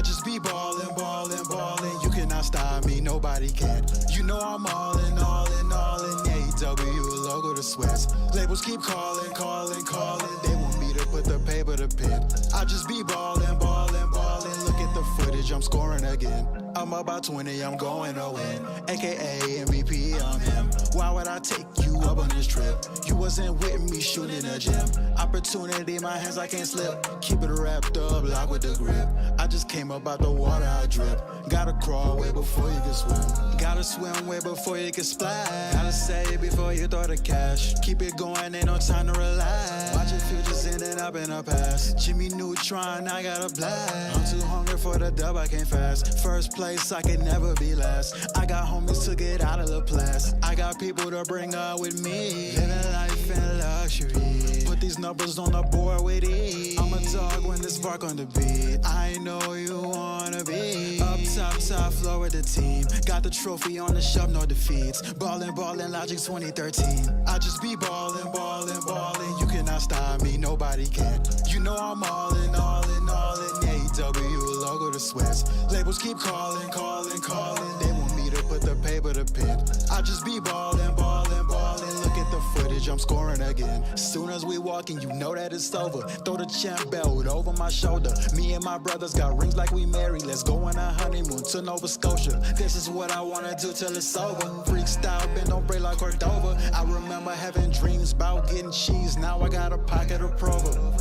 just be ballin', ballin', ballin'. You cannot stop me, nobody can. You know I'm all in, all in, all in. AEW, logo to sweats. Labels keep calling, calling, calling. They want me to put the paper to pen. I just be ballin', ballin', ballin'. Look at the footage, I'm scoring again. I'm about 20, I'm going to win. AKA MVP, I'm him. Why would I take you up on this trip? You wasn't with me shooting a gym. Opportunity in my hands, I can't slip. Keep it wrapped up, lock with the grip. I just came up out the water, I drip. Gotta crawl way before you can swim. Gotta swim way before you can splash. Gotta save before you throw the cash. Keep it going, ain't no time to relax. Watch your futures ending up in the past. Jimmy Neutron, I got a blast. I'm too hungry for the dub, I can't fast. First place, I can never be last. I got homies to get out of the blast. I got people to bring up with me. Living life in luxury. Put these numbers on the board with ease. I'm a dog when there's spark on the beat. I know you wanna be up top, top floor with the team. Got the trophy on the shelf, no defeats. Ballin', ballin', Logic 2013. I just be ballin', ballin', ballin'. You cannot stop me, nobody can. You know I'm all in, all in, all in. AEW, logo to sweats. Labels keep calling, calling, calling. They want me to put the paper to pen. I just be ballin', ballin', ballin'. Look at the footage, I'm scoring again. Soon as we walkin', you know that it's over. Throw the champ belt over my shoulder. Me and my brothers got rings like we married. Let's go on a honeymoon to Nova Scotia. This is what I wanna do till it's over. Freak style, bend don't break like Cordova. I remember having dreams about getting cheese. Now I got a pocket of Provo.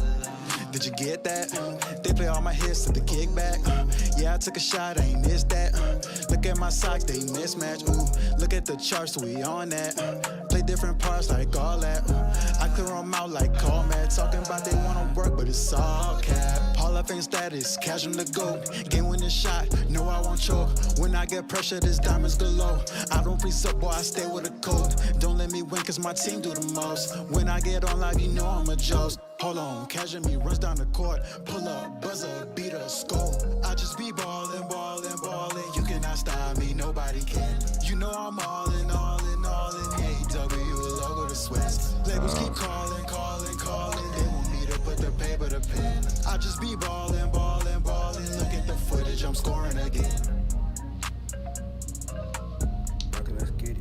Did you get that? They play all my hits to the kickback. Yeah, I took a shot, I ain't missed that. Look at my socks, they mismatch. Ooh, look at the charts, we on that. Play different parts like all that. I clear them out like Coleman. Talking about they wanna work, but it's all cap. Hall of Fame status, cash them the GOAT. Game winning shot, no I won't choke. When I get pressure, this diamonds galore. I don't pre-sub, boy, I stay with a code. Don't let me win, cause my team do the most. When I get on live, you know I'm a joke. Hold on, catching me, runs down the court. Pull up, buzzer, beat a score. I just be ballin', ballin', ballin'. You cannot stop me, nobody can. You know I'm all in, all in, all in. AEW, logo to sweats. Labels keep calling, calling, calling. They want me to put the paper to pen. I just be ballin', ballin', ballin'. Look at the footage, I'm scoring again. Okay, let's get it.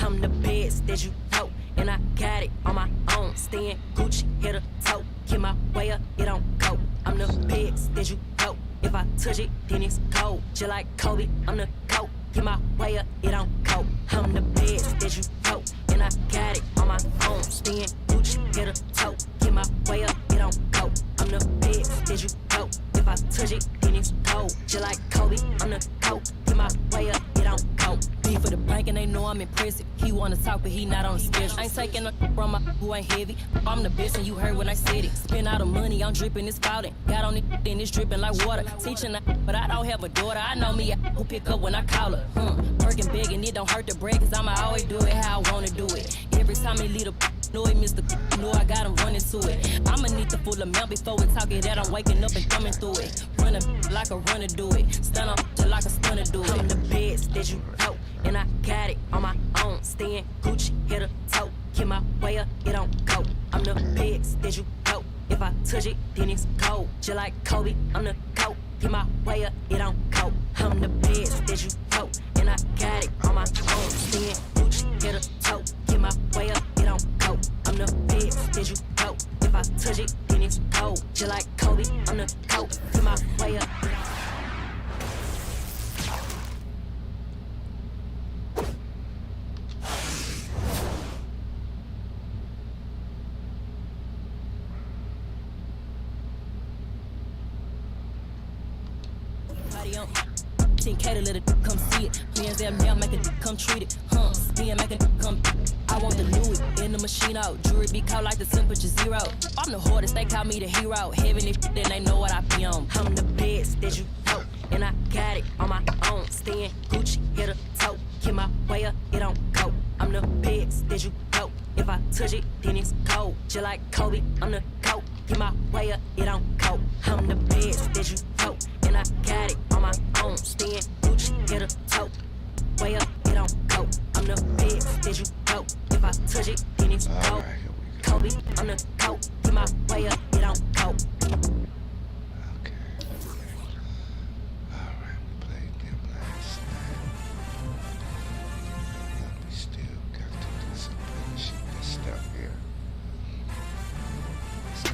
I'm the best that you know, and I got it on my own. Staying Gucci, hit a toe. Get my way up, it don't go. I'm the best that you know. If I touch it, then it's cold. Just like Kobe, I'm the GOAT. Get my way up, it don't go. I'm the best that you know, and I got it on my own. Staying Gucci, hit a toe. Get my way up, it don't go. I'm the best that you know. If I touch it, then it's cold. Just like Kobe, I'm the GOAT. Get my way up, it don't go. Be for the bank and they know I'm impressive. He wanna talk, but he not on the schedule. I ain't taking a from my who ain't heavy. I'm the best and you heard when I said it. Spend all the money, I'm dripping, it's spouting. Got on it, then it's dripping like water. Teaching, but I don't have a daughter. I know me, who pick up when I call her. Working big and it don't hurt to break, cause I'ma always do it how I wanna do it. Every time he lead a know it, Mr. Know I got him running to it. I'ma need the full amount before we talk it that I'm waking up and coming through it. Run a like a runner do it. Stun up till like a stunner do it. I'm the best that you know, and I got it on my own. Staying Gucci, hit a toe. Get my way up, it don't go. I'm the best that you know. If I touch it, then it's cold. Just like Kobe, I'm the GOAT. Get my way up, it don't go. I'm the best that you know, and I got it on my own. Staying Gucci, hit a toe. Get my way up, it don't go. I'm the best that you know. If I touch it, then it's cold. Just like Kobe, I'm the GOAT. Get my way up. Body on 10K to let it come see it. Me and them now make it come treat it. Me and make it come. I want the Louis in the machine out. Jewelry be caught like the temperature zero. I'm the hardest, they call me the hero. Heaven if then they know what I be on. I'm the best that you know, and I got it on my own. Staying Gucci, hit a toe. Get my way up, it don't go. I'm the best that you know. If I touch it, then it's cold. Just like Kobe, I'm the GOAT. get my way up, it don't go. I'm the best that you know, and I got it on my own. Staying Gucci, hit a toe. Way up, it don't go. I'm the best that you know. If I touch it, then it's go. Kobe, I'm the GOAT. Get my way up, it don't go. Okay. Alright, we played them last night. But we still got to do some finishing this stuff here. Let's go.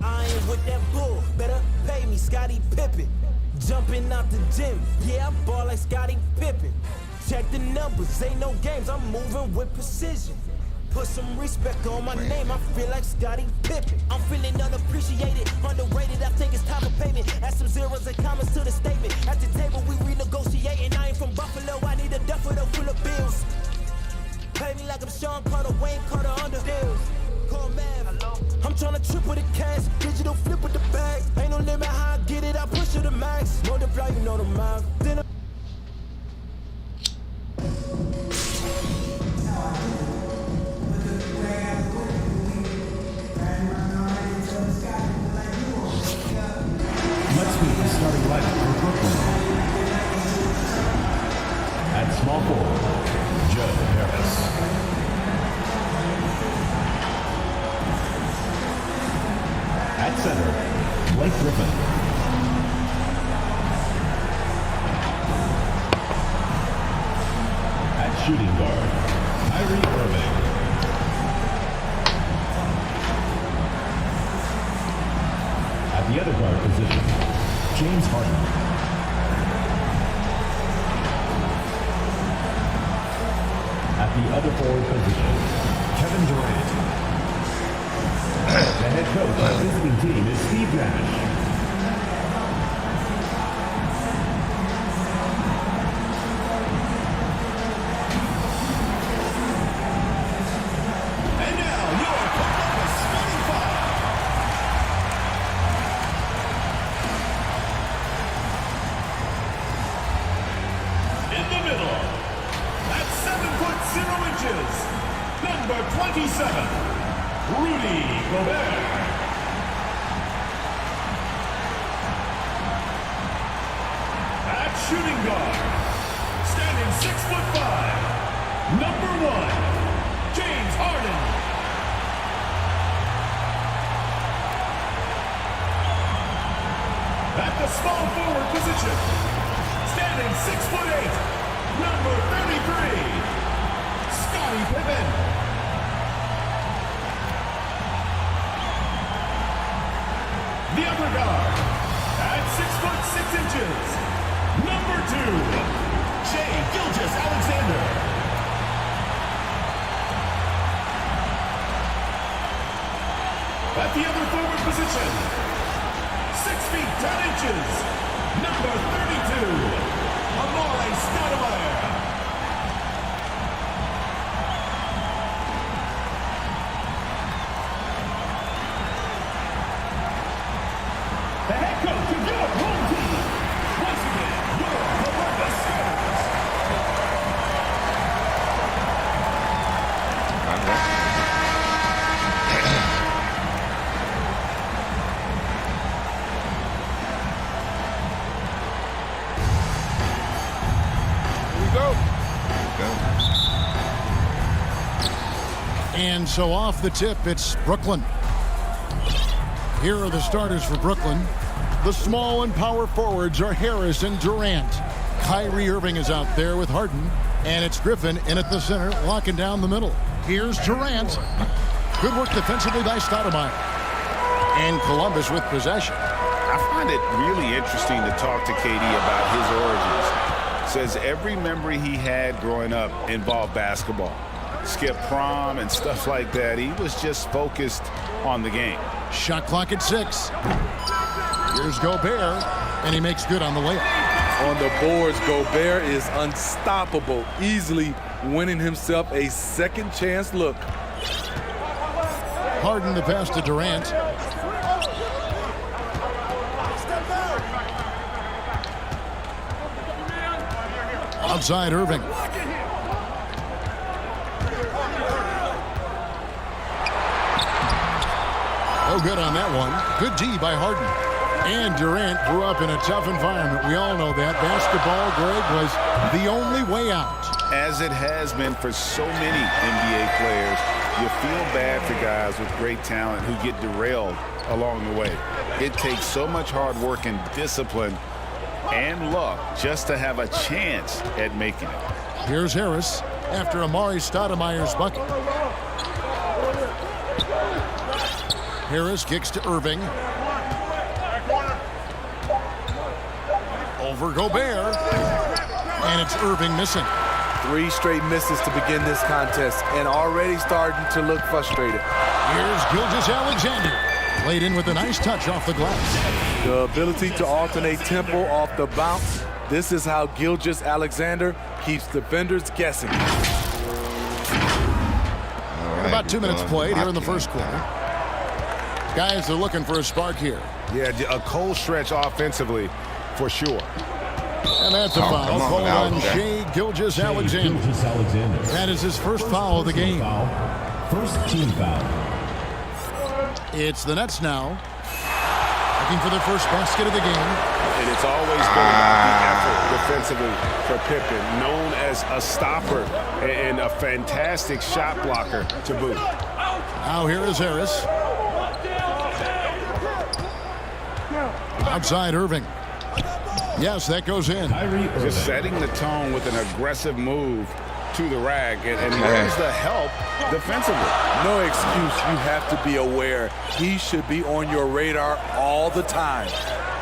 I ain't with that bull, better pay me, Scottie Pippen. Jumping out the gym, yeah, I ball like Scottie Pippen. Check the numbers, ain't no games, I'm moving with precision. Put some respect on my name, I feel like Scottie Pippen. I'm feeling unappreciated, underrated, I think it's time for payment. Add some zeros and commas to the statement. At the table, we renegotiating. I ain't from Buffalo, I need a duffel full of bills. Pay me like I'm Sean Carter, Wayne Carter under deals. Call Mav. I'm tryna triple the cash, digital flip with the bag. Ain't no limit how I get it, I push to the max. Multiply, you know the math. Then Let's meet the starting lineup for Brooklyn. At small forward, Joe Harris. At center, Blake Griffin. At shooting guard, Kyrie Irving. At the other guard position, James Harden. At the other forward position, Kevin Durant. The head coach of the visiting team is Steve Nash. And now, your Columbus starting five. In the middle, at 7'0", number 27. Rudy Gobert. At shooting guard, standing 6'5", number 1, James Harden. At the small forward position, standing 6'8", number 33, Scottie Pippen. The other guard, at 6'6", number 2, Shai Gilgeous-Alexander. At the other forward position, 6'10", number 32, Amar'e Stoudemire. The head coach of your home team, once again, your Columbus Stars. Here we go. And so off the tip, it's Brooklyn. Here are the starters for Brooklyn. The small and power forwards are Harris and Durant. Kyrie Irving is out there with Harden. And it's Griffin in at the center, locking down the middle. Here's Durant. Good work defensively by Stoudemire. And Columbus with possession. I find it really interesting to talk to KD about his origins. Says every memory he had growing up involved basketball. Skip prom and stuff like that. He was just focused on the game. Shot clock at 6. Here's Gobert, and he makes good on the layup. On the boards, Gobert is unstoppable, easily winning himself a second chance look. Harden the pass to Durant. Outside Irving. No good on that one. Good D by Harden. And Durant grew up in a tough environment. We all know that. Basketball, Greg, was the only way out. As it has been for so many NBA players, you feel bad for guys with great talent who get derailed along the way. It takes so much hard work and discipline and luck just to have a chance at making it. Here's Harris after Amari Stoudemire's bucket. Harris kicks to Irving. Over Gobert. And it's Irving missing. 3 straight misses to begin this contest and already starting to look frustrated. Here's Gilgeous-Alexander. Played in with a nice touch off the glass. The ability to alternate tempo off the bounce. This is how Gilgeous-Alexander keeps defenders guessing. About 2 minutes played here in the first quarter. Guys are looking for a spark here. Yeah, a cold stretch offensively for sure. And that's a foul called on Shai Gilgeous-Alexander. That is his first foul of the game. First team foul. It's the Nets now. Looking for their first basket of the game. And it's always been about the effort defensively for Pippen, known as a stopper and a fantastic shot blocker to boot. Now here is Harris. Outside Irving. Yes, that goes in. Just setting the tone with an aggressive move to the rack. And where's the help defensively? No excuse. You have to be aware. He should be on your radar all the time.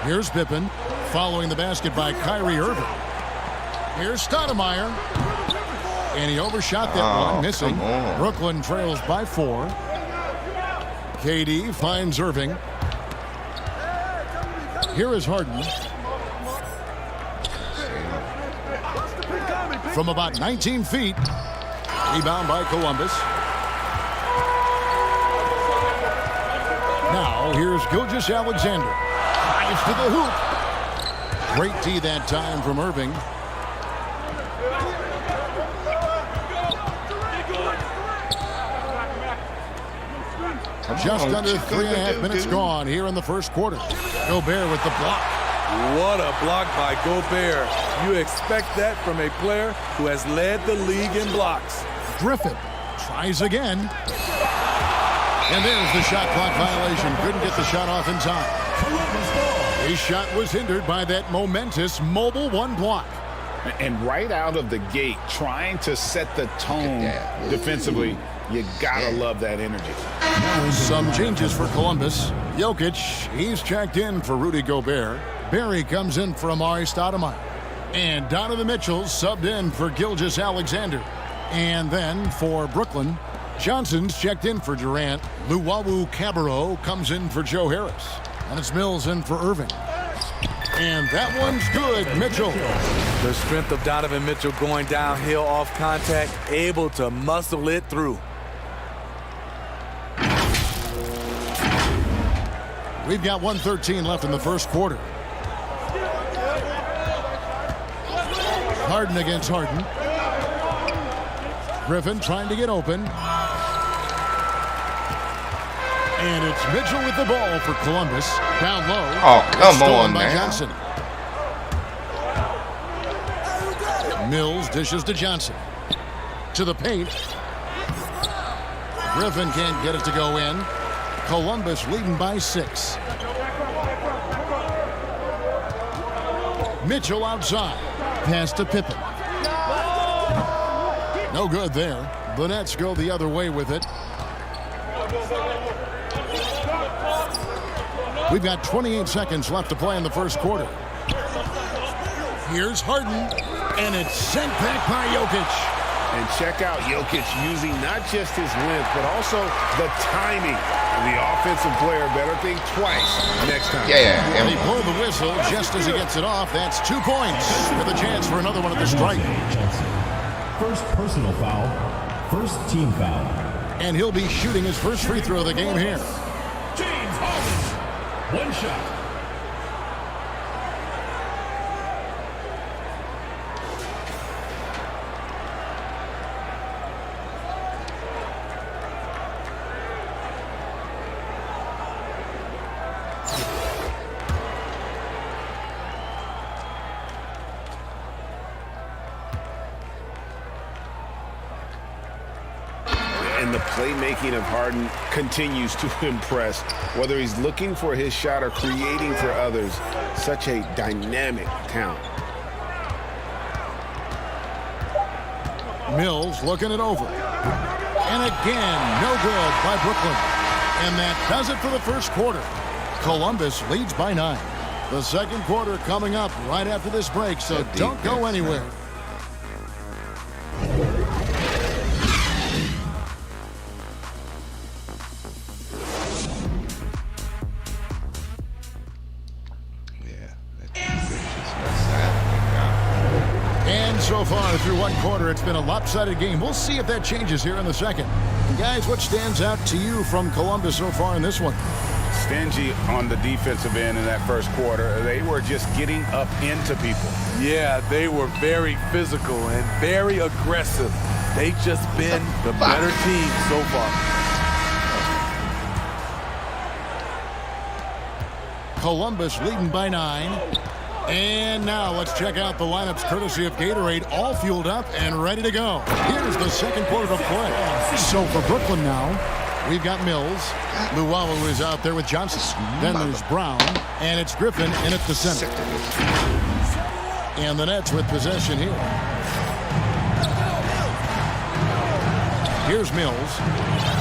Here's Pippen following the basket by Kyrie Irving. Here's Stoudemire. And he overshot that one, missing. Brooklyn trails by 4. KD finds Irving. Here is Harden. From about 19 feet. Rebound by Columbus. Now, here's Gilgeous-Alexander. Drives to the hoop. Great D that time from Irving. Just under 3.5 minutes gone here in the first quarter. Gobert with the block. What a block by Gobert. You expect that from a player who has led the league in blocks. Griffin tries again. And there's the shot clock violation. Couldn't get the shot off in time. His shot was hindered by that momentous mobile 1 block. And right out of the gate, trying to set the tone defensively, you gotta love that energy. Some changes for Columbus. Jokic, he's checked in for Rudy Gobert. Barry comes in for Amari Stoudemire. And Donovan Mitchell subbed in for Gilgeous-Alexander. And then for Brooklyn, Johnson's checked in for Durant. Luwawu-Cabarrot comes in for Joe Harris. And it's Mills in for Irving. And that one's good, Mitchell. The strength of Donovan Mitchell going downhill off contact, able to muscle it through. We've got 1:13 left in the first quarter. Harden against Harden. Griffin trying to get open. And it's Mitchell with the ball for Columbus. Down low. Oh, come on, by man. Johnson. Mills dishes to Johnson. To the paint. Griffin can't get it to go in. Columbus leading by 6. Mitchell outside. Pass to Pippen. No good there. The Nets go the other way with it. We've got 28 seconds left to play in the first quarter. Here's Harden. And it's sent back by Jokic. And check out Jokic using not just his length, but also the timing. The offensive player better think twice next time. They blow the whistle just as he gets it off. That's 2 points with a chance for another one at the strike. First personal foul. First team foul. And he'll be shooting his first free throw of the game here. James Harden. 1 shot. And the playmaking of Harden continues to impress. Whether he's looking for his shot or creating for others, such a dynamic talent. Mills looking it over. And again, no good by Brooklyn. And that does it for the first quarter. Columbus leads by 9. The second quarter coming up right after this break, so don't go anywhere. And so far through one quarter, it's been a lopsided game. We'll see if that changes here in the second. Guys, what stands out to you from Columbus so far in this one? Stingy on the defensive end in that first quarter. They were just getting up into people. Yeah, they were very physical and very aggressive. They've just been the better team so far. Columbus leading by 9. And now let's check out the lineups courtesy of Gatorade, all fueled up and ready to go. Here's the second quarter of play. So for Brooklyn now, we've got Mills. Luwawu is out there with Johnson. Then there's Brown, and it's Griffin in at the center. And the Nets with possession here. Here's Mills.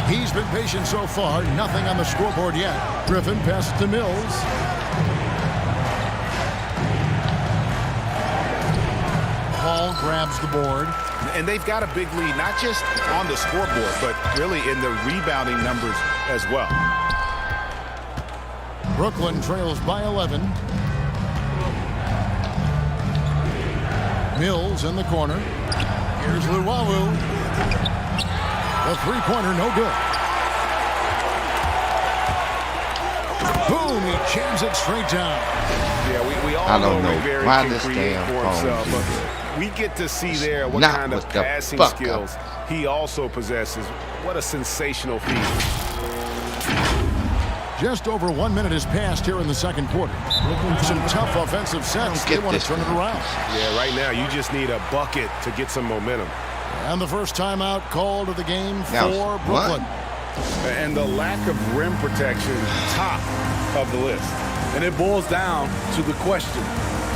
He's been patient so far. Nothing on the scoreboard yet. Griffin passes to Mills. Paul grabs the board. And they've got a big lead, not just on the scoreboard, but really in the rebounding numbers as well. Brooklyn trails by 11. Mills in the corner. Here's Luwawu. The three-pointer, no good. Boom, he jams it straight down. Yeah, we all know Rivera can create for himself, but we get to see there what kind of passing skills he also possesses. What a sensational feat. Just over 1 minute has passed here in the second quarter. Some tough offensive sets. They want to turn it around. Yeah, right now you just need a bucket to get some momentum. And the first timeout called of the game for Brooklyn. And the lack of rim protection, top of the list. And it boils down to the question,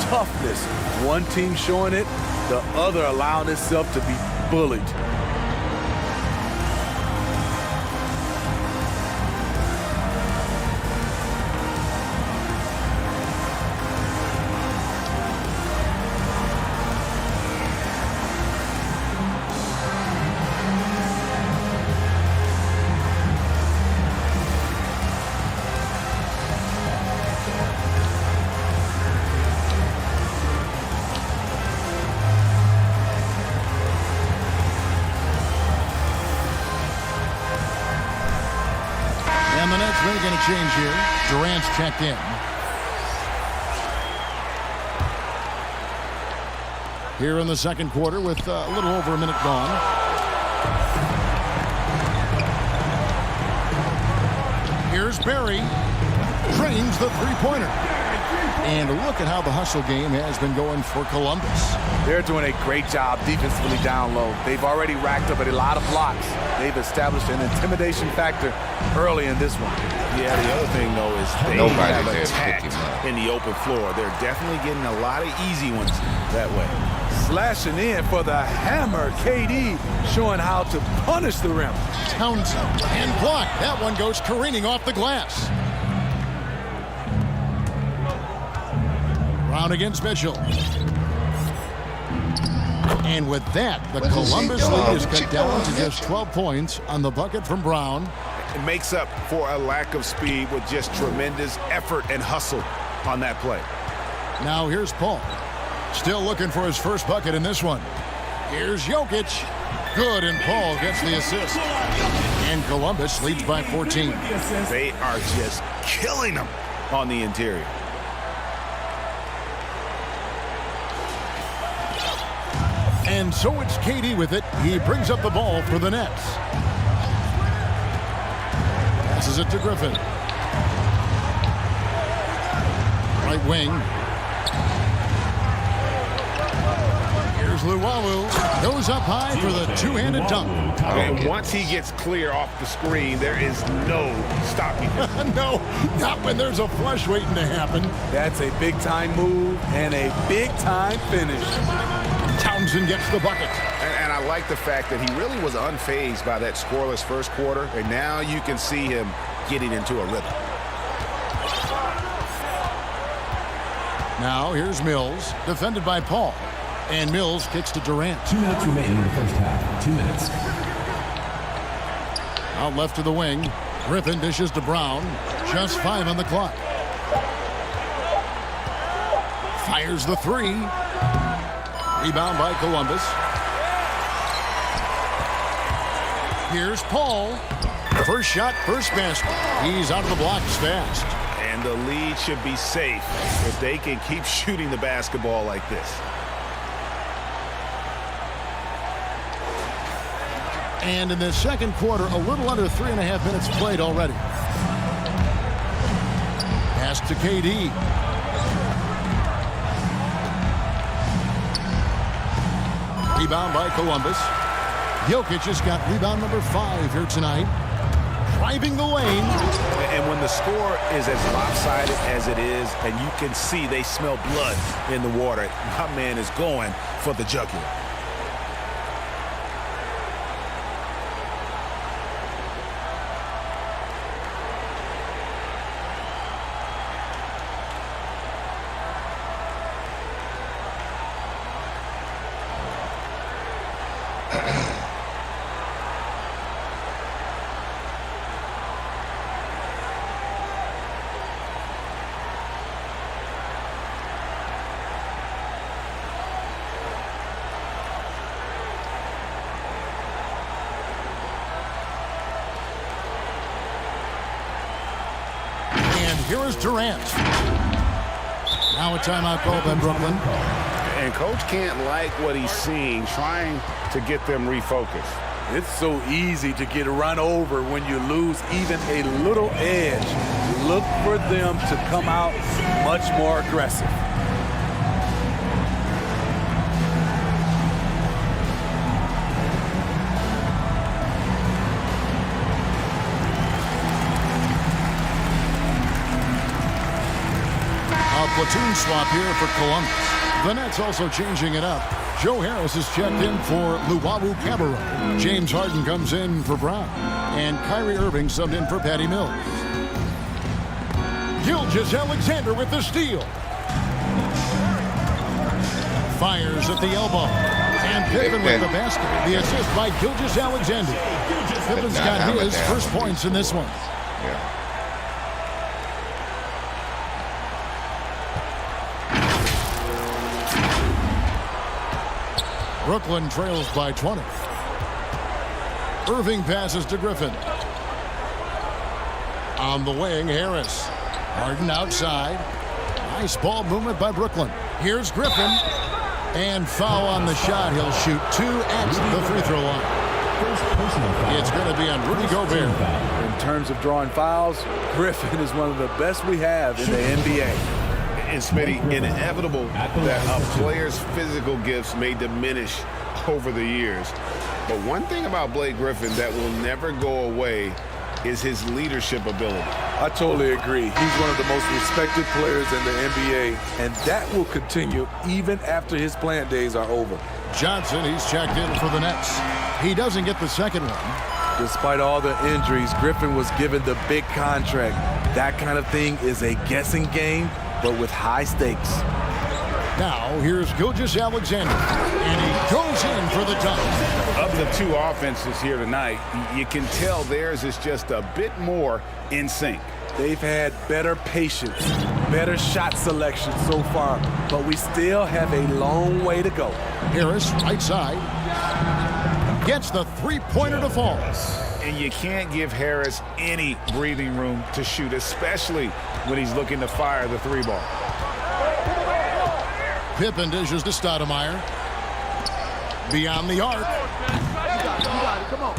toughness. One team showing it, the other allowing itself to be bullied. And the Nets making a change here. Durant's checked in. Here in the second quarter with a little over a minute gone. Here's Barry. Drains the three-pointer. And look at how the hustle game has been going for Columbus. They're doing a great job defensively down low. They've already racked up a lot of blocks. They've established an intimidation factor early in this one. Yeah, the other thing, though, is they have attacked in the open floor. They're definitely getting a lot of easy ones that way. Slashing in for the hammer. KD showing how to punish the rim. Townsend and blocked. That one goes careening off the glass. Brown against Mitchell. And with that, the Columbus lead is cut down to just 12 points on the bucket from Brown. It makes up for a lack of speed with just tremendous effort and hustle on that play. Now here's Paul. Still looking for his first bucket in this one. Here's Jokic. Good, and Paul gets the assist. And Columbus leads by 14. They are just killing them on the interior. And so it's KD with it. He brings up the ball for the Nets. Passes it to Griffin. Right wing. Here's Luwawu. Goes up high for the two-handed dunk. And once he gets clear off the screen, there is no stopping him. No, not when there's a flush waiting to happen. That's a big-time move and a big-time finish. Townsend gets the bucket. And I like the fact that he really was unfazed by that scoreless first quarter, and now you can see him getting into a rhythm. Now here's Mills, defended by Paul. And Mills kicks to Durant. 2 minutes remaining in the first half. 2 minutes. Out left to the wing. Griffin dishes to Brown. Just 5 on the clock. Fires the three. Rebound by Columbus. Here's Paul. First shot, first basket. He's out of the blocks fast. And the lead should be safe if they can keep shooting the basketball like this. And in the second quarter, a little under 3.5 minutes played already. Pass to KD. Rebound by Columbus. Jokic has got rebound number 5 here tonight. Driving the lane. And when the score is as lopsided as it is, and you can see they smell blood in the water, my man is going for the jugular. Here is Durant. Now a timeout call by Brooklyn. And coach can't like what he's seeing, trying to get them refocused. It's so easy to get run over when you lose even a little edge. Look for them to come out much more aggressive. Platoon swap here for Columbus. The Nets also changing it up. Joe Harris is checked in for Luwawu-Cabarrot. James Harden comes in for Brown. And Kyrie Irving subbed in for Patty Mills. Gilgeous-Alexander with the steal. Fires at the elbow. And Pippen with the basket. The assist by Gilgeous-Alexander. Pippen's got his first points in this one. Yeah. Brooklyn trails by 20. Irving passes to Griffin. On the wing, Harris. Harden outside. Nice ball movement by Brooklyn. Here's Griffin. And foul on the shot. He'll shoot 2 at the free throw line. It's going to be on Rudy Gobert. In terms of drawing fouls, Griffin is one of the best we have in the NBA. And Smitty, inevitable that a player's physical gifts may diminish over the years. But one thing about Blake Griffin that will never go away is his leadership ability. I totally agree. He's one of the most respected players in the NBA, and that will continue even after his playing days are over. Johnson, he's checked in for the Nets. He doesn't get the second one. Despite all the injuries, Griffin was given the big contract. That kind of thing is a guessing game, but with high stakes. Now, here's Gilgeous-Alexander, and he goes in for the dunk. Of the two offenses here tonight, you can tell theirs is just a bit more in sync. They've had better patience, better shot selection so far, but we still have a long way to go. Harris, right side, gets the three-pointer to fall. And you can't give Harris any breathing room to shoot, especially when he's looking to fire the three ball. Pippen dishes to Stoudemire. Beyond the arc.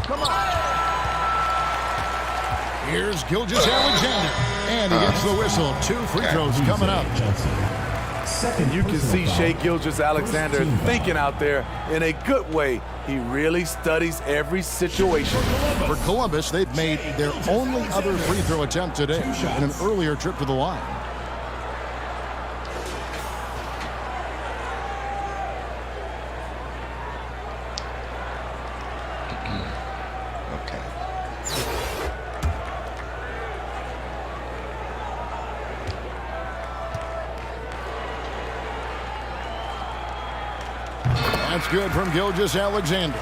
Come on. Here's Gilgeous-Alexander. And he gets the whistle. 2 free throws coming up. Second You can see personal foul. Shai Gilgeous-Alexander First team foul. thinking out there in a good way. He really studies every situation. For Columbus, they've made their only other free throw attempt today in an earlier trip to the line. That's good from Gilgeous-Alexander.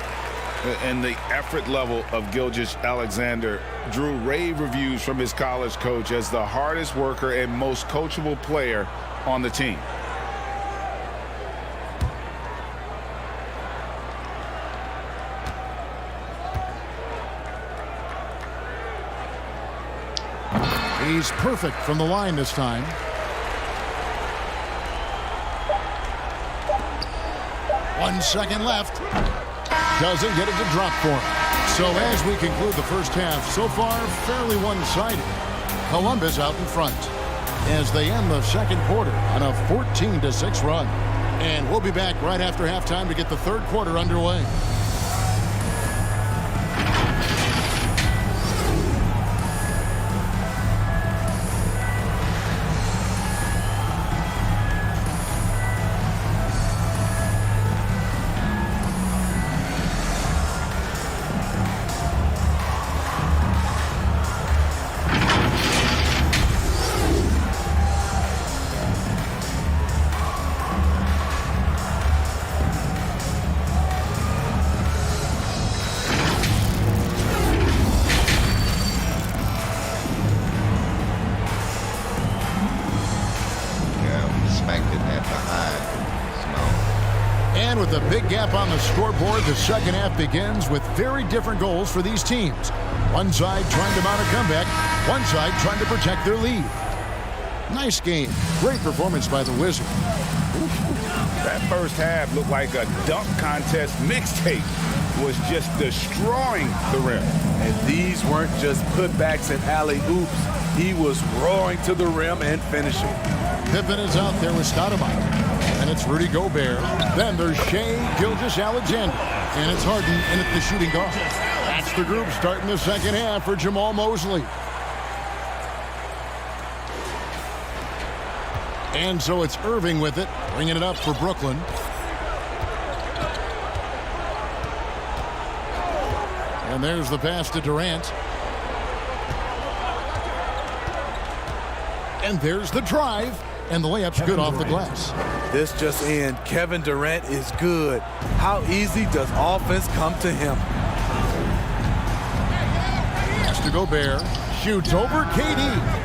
And the effort level of Gilgeous-Alexander drew rave reviews from his college coach as the hardest worker and most coachable player on the team. He's perfect from the line this time. One second left. Doesn't get it to drop for him. So as we conclude the first half, so far fairly one-sided. Columbus out in front as they end the second quarter on a 14-6 run. And we'll be back right after halftime to get the third quarter underway. With a big gap on the scoreboard, the second half begins with very different goals for these teams. One side trying to mount a comeback, one side trying to protect their lead. Nice game. Great performance by the Wizards. That first half looked like a dunk contest mixtape. Was just destroying the rim. And these weren't just putbacks and alley-oops. He was roaring to the rim and finishing. Pippen is out there with Stoudemire. And it's Rudy Gobert. Then there's Shai Gilgeous-Alexander. And it's Harden in at the shooting guard. That's the group starting the second half for Jamal Mosley. And so it's Irving with it, bringing it up for Brooklyn. And there's the pass to Durant. And there's the drive. And the layup's good off the glass. This just in, Kevin Durant is good. How easy does offense come to him? Pass to Gobert. Shoots over KD.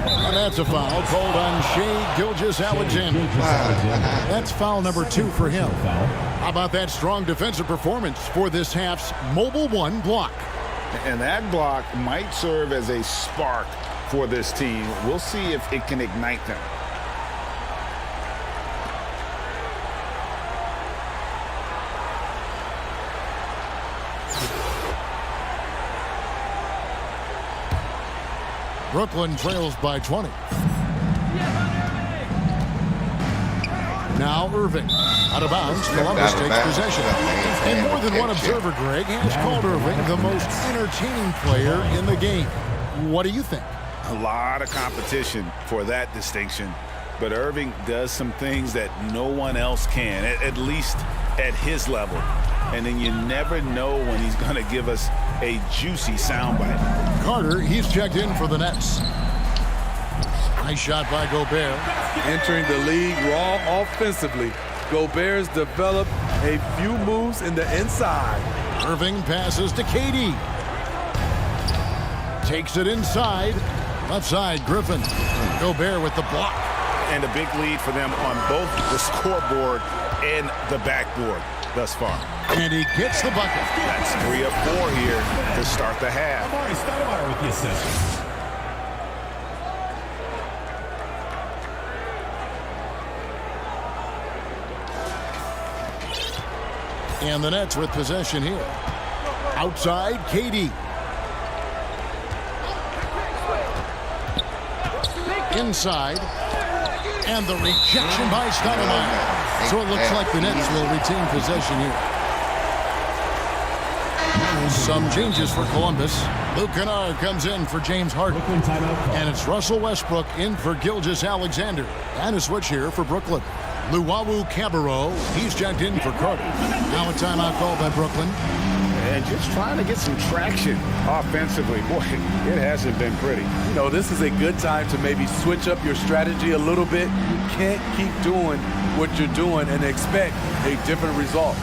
And that's a foul called on Shai Gilgeous-Alexander. That's foul number 2 for him. How about that strong defensive performance for this half's Mobile One block? And that block might serve as a spark for this team. We'll see if it can ignite them. Brooklyn trails by 20. Now Irving. Out of bounds, Columbus takes possession. And more than one observer, Greg, has called Irving the most entertaining player in the game. What do you think? A lot of competition for that distinction. But Irving does some things that no one else can, at least at his level. And then you never know when he's going to give us a juicy soundbite. Carter, he's checked in for the Nets. Nice shot by Gobert. Entering the league raw offensively, Gobert's developed a few moves in the inside. Irving passes to KD. Takes it inside. Left side, Griffin. Gobert with the block. And a big lead for them on both the scoreboard and the backboard thus far. And he gets the bucket. That's 3 of 4 here to start the half. Stoudemire with the assist. And the Nets with possession here. Outside, KD. Inside. And the rejection by Stoudemire. So it looks like the Nets will retain possession here. Some changes for Columbus. Luke Kennard comes in for James Harden. Brooklyn timeout call. And it's Russell Westbrook in for Gilgeous-Alexander. And a switch here for Brooklyn. Luwawu Cabarrot, he's checked in for Carter. Now a timeout called by Brooklyn. And just trying to get some traction offensively. Boy, it hasn't been pretty. You know, this is a good time to maybe switch up your strategy a little bit. You can't keep doing what you're doing and expect a different result.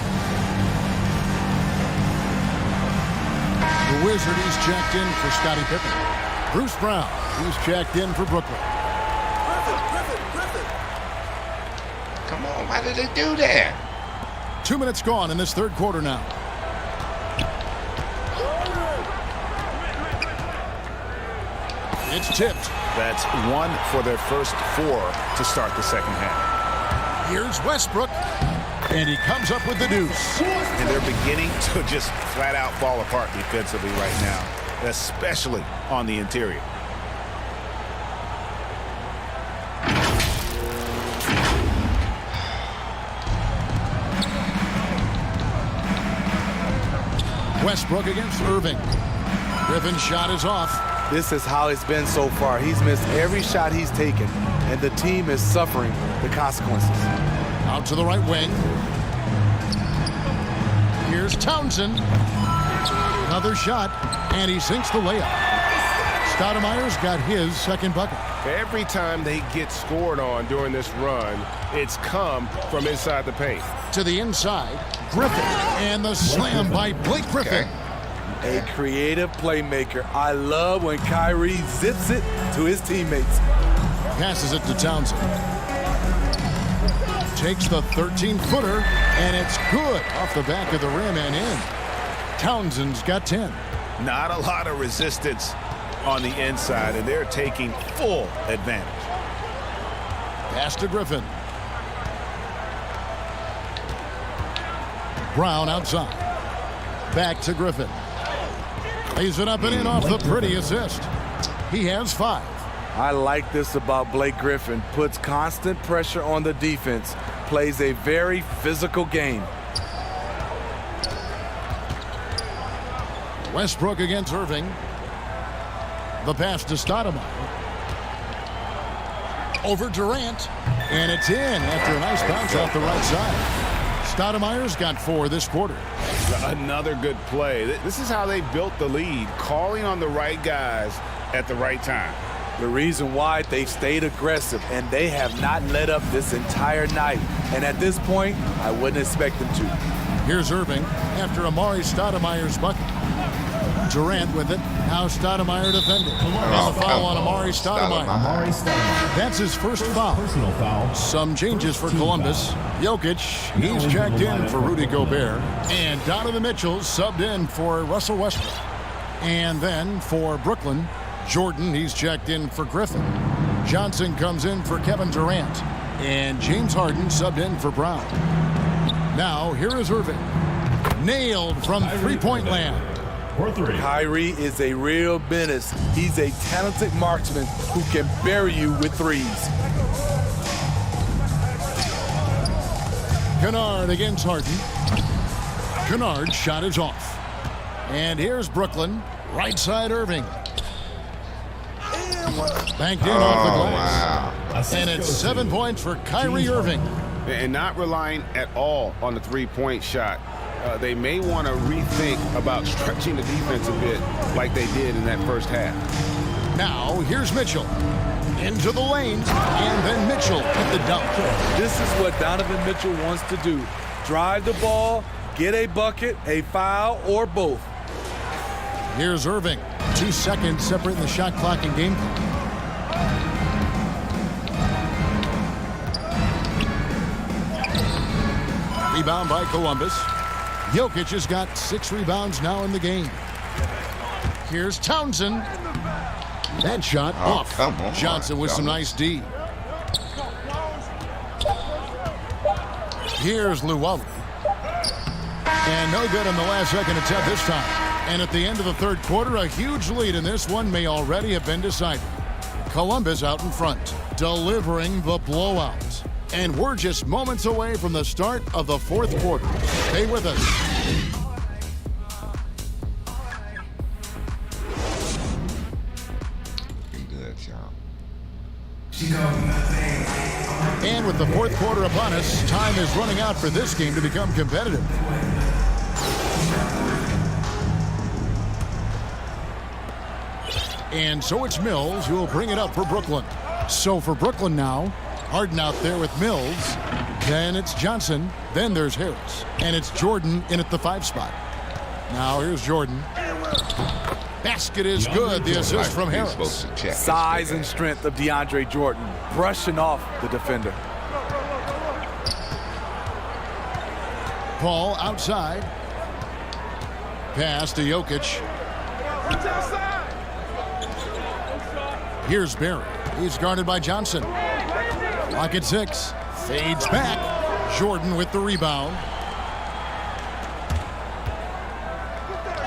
The Wizard, he's checked in for Scottie Pippen. Bruce Brown, he's checked in for Brooklyn. Come on, why did they do that? 2 minutes gone in this third quarter now. It's tipped. That's 1 for their first 4 to start the second half. Here's Westbrook. And he comes up with the deuce. And they're beginning to just flat out fall apart defensively right now, especially on the interior. Westbrook against Irving. Griffin's shot is off. This is how it's been so far. He's missed every shot he's taken, and the team is suffering the consequences. Out to the right wing. Here's Townsend. Another shot, and he sinks the layup. Stoudemire's got his second bucket. Every time they get scored on during this run, it's come from inside the paint. To the inside, Griffin. And the slam by Blake Griffin. A creative playmaker. I love when Kyrie zips it to his teammates. Passes it to Townsend. Takes the 13-footer, and it's good off the back of the rim and in. Townsend's got 10. Not a lot of resistance on the inside, and they're taking full advantage. Pass to Griffin. Brown outside. Back to Griffin. Lays it up and in off the pretty assist. He has 5. I like this about Blake Griffin. Puts constant pressure on the defense. Plays a very physical game. Westbrook against Irving. The pass to Stoudemire. Over Durant. And it's in after a nice bounce off the right side. Stoudemire's got 4 this quarter. Another good play. This is how they built the lead, calling on the right guys at the right time. The reason why they've stayed aggressive, and they have not let up this entire night. And at this point, I wouldn't expect them to. Here's Irving after Amari Stoudemire's bucket. Durant with it. Now Stoudemire defending. And the foul on Amari Stoudemire. Amari Stoudemire. That's his first foul. Personal foul. Some changes for Columbus. Jokic, he's checked in for Rudy Gobert. And Donovan Mitchell subbed in for Russell Westbrook. And then for Brooklyn, Jordan, he's checked in for Griffin. Johnson comes in for Kevin Durant. And James Harden subbed in for Brown. Now, here is Irving. Nailed from three-point land. For 3. Kyrie is a real menace. He's a talented marksman who can bury you with threes. Kennard against Harden. Kennard's shot is off. And here's Brooklyn. Right side Irving. Banked in off the glass. Wow. And it's 7 points for Kyrie Irving. And not relying at all on the three-point shot. They may want to rethink about stretching the defense a bit like they did in that first half. Now, here's Mitchell. Into the lanes, and then Mitchell at the dunk. This is what Donovan Mitchell wants to do. Drive the ball, get a bucket, a foul, or both. Here's Irving. 2 seconds separating the shot clock and game clock. Rebound by Columbus. Jokic has got 6 rebounds now in the game. Here's Townsend. That shot off. Come on, Johnson with some nice D. Here's Luwawu. And no good on the last second attempt this time. And at the end of the third quarter, a huge lead in this one may already have been decided. Columbus out in front, delivering the blowout. And we're just moments away from the start of the fourth quarter. Stay with us. Good job. And with the fourth quarter upon us, time is running out for this game to become competitive. And so it's Mills who will bring it up for Brooklyn. So for Brooklyn now, Harden out there with Mills. Then it's Johnson. Then there's Harris. And it's Jordan in at the 5 spot. Now here's Jordan. Basket is good. The assist from Harris. Size and strength of DeAndre Jordan, brushing off the defender. Paul outside. Pass to Jokic. Here's Barry. He's guarded by Johnson. Clock at 6. Fades back. Jordan with the rebound.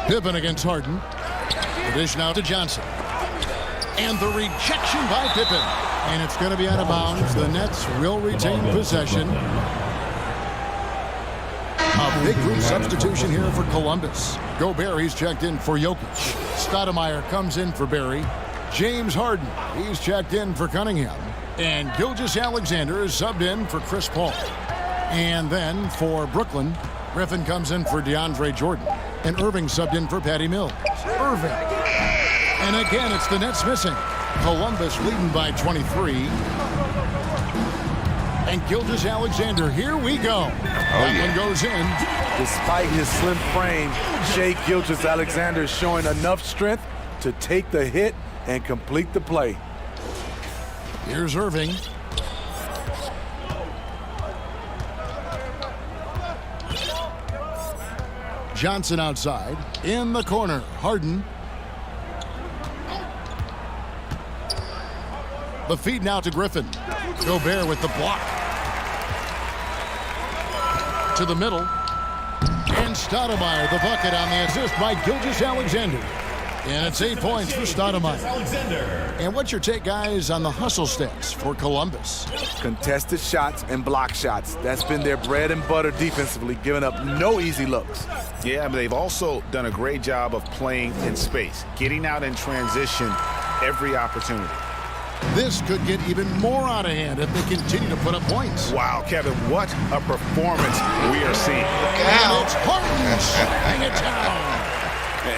Pippen against Harden. The dish now to Johnson. And the rejection by Pippen. And it's going to be out of bounds. The Nets will retain possession. A big group substitution here for Columbus. Gobert, he's checked in for Jokic. Stoudemire comes in for Barry. James Harden, he's checked in for Cunningham. And Gilgeous-Alexander is subbed in for Chris Paul. And then for Brooklyn, Griffin comes in for DeAndre Jordan. And Irving subbed in for Patty Mills. Irving. And again, it's the Nets missing. Columbus leading by 23. And Gilgeous-Alexander, here we go. That one goes in. Despite his slim frame, Shai Gilgeous-Alexander is showing enough strength to take the hit and complete the play. Here's Irving. Johnson outside. In the corner, Harden. The feed now to Griffin. Gobert with the block. To the middle. And Stoudemire, the bucket on the assist by Gilgeous-Alexander. And it's 8 points for Stoudemire. And what's your take, guys, on the hustle stats for Columbus? Contested shots and block shots. That's been their bread and butter defensively, giving up no easy looks. Yeah, but they've also done a great job of playing in space, getting out in transition every opportunity. This could get even more out of hand if they continue to put up points. Wow, Kevin, what a performance we are seeing. And it's Harden shutting it down.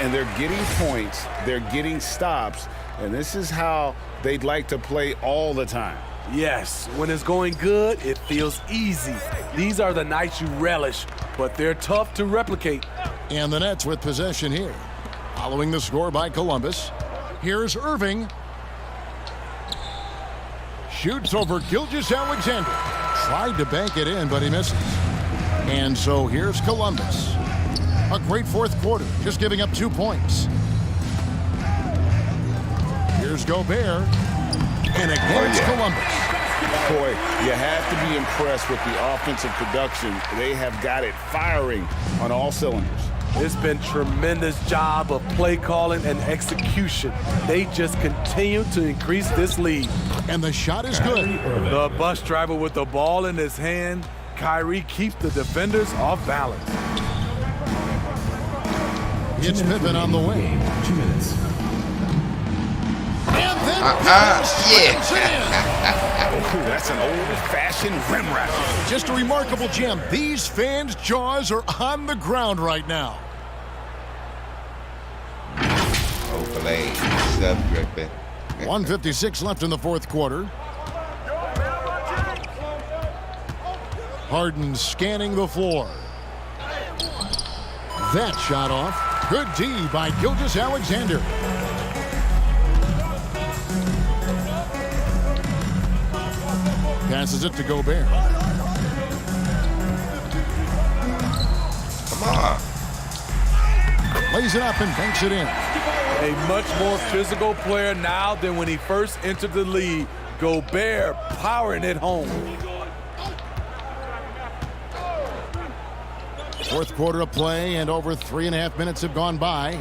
And they're getting points, they're getting stops, and this is how they'd like to play all the time. Yes, when it's going good, it feels easy. These are the nights you relish, but they're tough to replicate. And the Nets with possession here. Following the score by Columbus, here's Irving. Shoots over Gilgeous-Alexander. Tried to bank it in, but he misses. And so here's Columbus. A great fourth quarter, just giving up 2 points. Here's Gobert. And again, it's Columbus. Boy, you have to be impressed with the offensive production. They have got it firing on all cylinders. It's been tremendous job of play calling and execution. They just continue to increase this lead. And the shot is good. The bus driver with the ball in his hand. Kyrie keeps the defenders off balance. It's Pippen on the way. 2 minutes. And then That's an old-fashioned rim wrap. just a remarkable jam. These fans' jaws are on the ground right now. Overlay, sub Griffin. 1:56 left in the fourth quarter. Harden scanning the floor. That shot off. Good D by Gilgeous-Alexander. Passes it to Gobert. Come on. Lays it up and banks it in. A much more physical player now than when he first entered the league. Gobert powering it home. Fourth quarter of play, and over 3.5 minutes have gone by.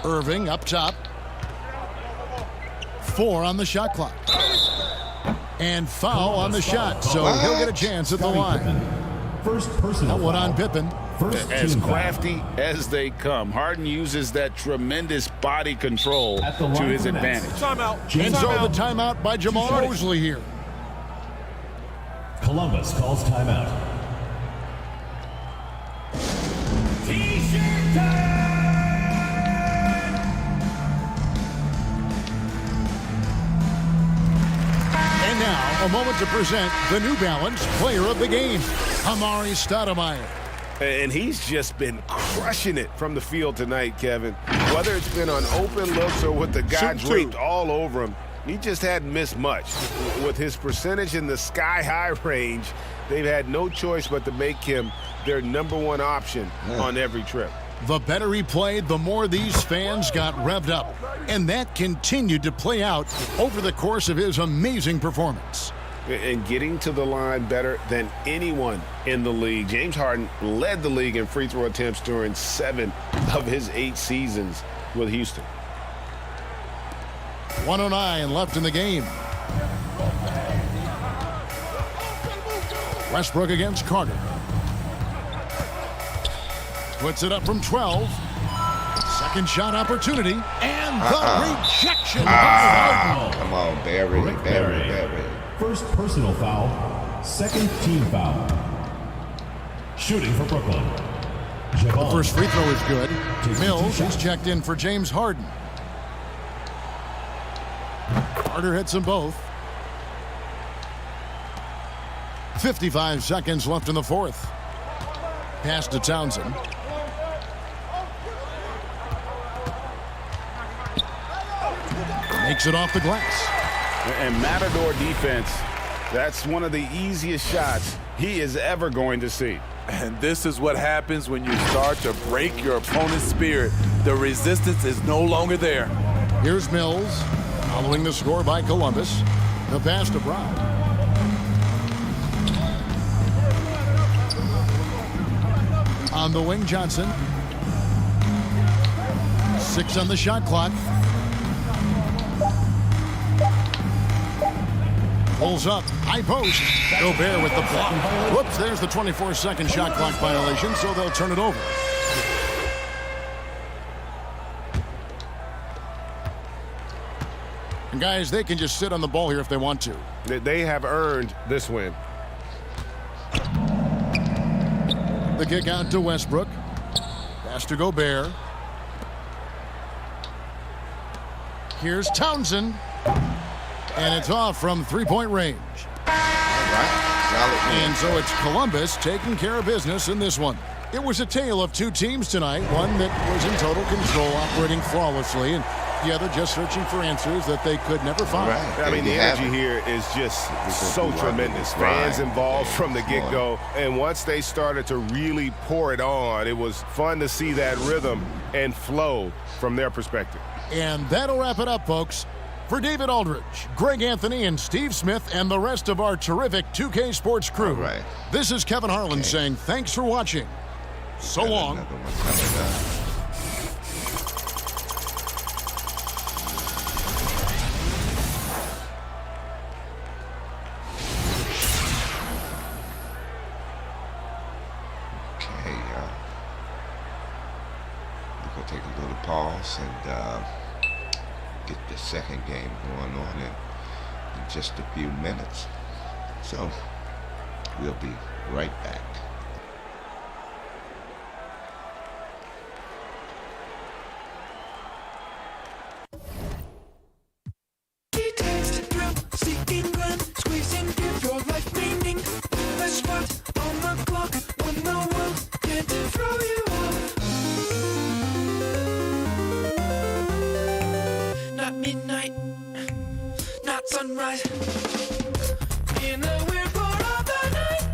Irving up top. 4 on the shot clock. And foul on the shot, so he'll get a chance at the line. First personal That one on Pippen. As crafty as they come, Harden uses that tremendous body control to his advantage. And so the timeout by Jamal Mosley here. Columbus calls timeout. T-shirt And now, a moment to present the New Balance Player of the Game, Amari Stoudemire. And he's just been crushing it from the field tonight, Kevin. Whether it's been on open looks or with the guy draped all over him, he just hadn't missed much. With his percentage in the sky-high range, they've had no choice but to make him their #1 option on every trip. The better he played, the more these fans got revved up. And that continued to play out over the course of his amazing performance. And getting to the line better than anyone in the league. James Harden led the league in free throw attempts during 7 of his 8 seasons with Houston. 1:09 left in the game. Westbrook against Carter. Puts it up from 12. Second shot opportunity. And the rejection by Harden. Come on, Barry. First personal foul, second team foul. Shooting for Brooklyn. The first free throw is good. Mills is checked in for James Harden. Carter hits them both. 55 seconds left in the fourth. Pass to Townsend. Makes it off the glass. And Matador defense, that's one of the easiest shots he is ever going to see. And this is what happens when you start to break your opponent's spirit. The resistance is no longer there. Here's Mills, following the score by Columbus. The pass to Brown. On the wing, Johnson. 6 on the shot clock. Pulls up, high post. Gobert with the block. Whoops, there's the 24-second shot clock violation, so they'll turn it over. And guys, they can just sit on the ball here if they want to. They have earned this win. The kick out to Westbrook. Pass to Gobert. Here's Townsend. And it's off from three-point range. And so it's Columbus taking care of business in this one. It was a tale of 2 teams tonight. One that was in total control, operating flawlessly, and the other just searching for answers that they could never find. I mean, the energy here is just so tremendous. Fans involved from the get-go. And once they started to really pour it on, it was fun to see that rhythm and flow from their perspective. And that'll wrap it up, folks. For David Aldridge, Greg Anthony, and Steve Smith, and the rest of our terrific 2K Sports crew, this is Kevin Harlan saying thanks for watching. So long. We're going to take a little pause and get the second game going on in just a few minutes. So we'll be right back. Midnight, not sunrise. In a weird part of the night,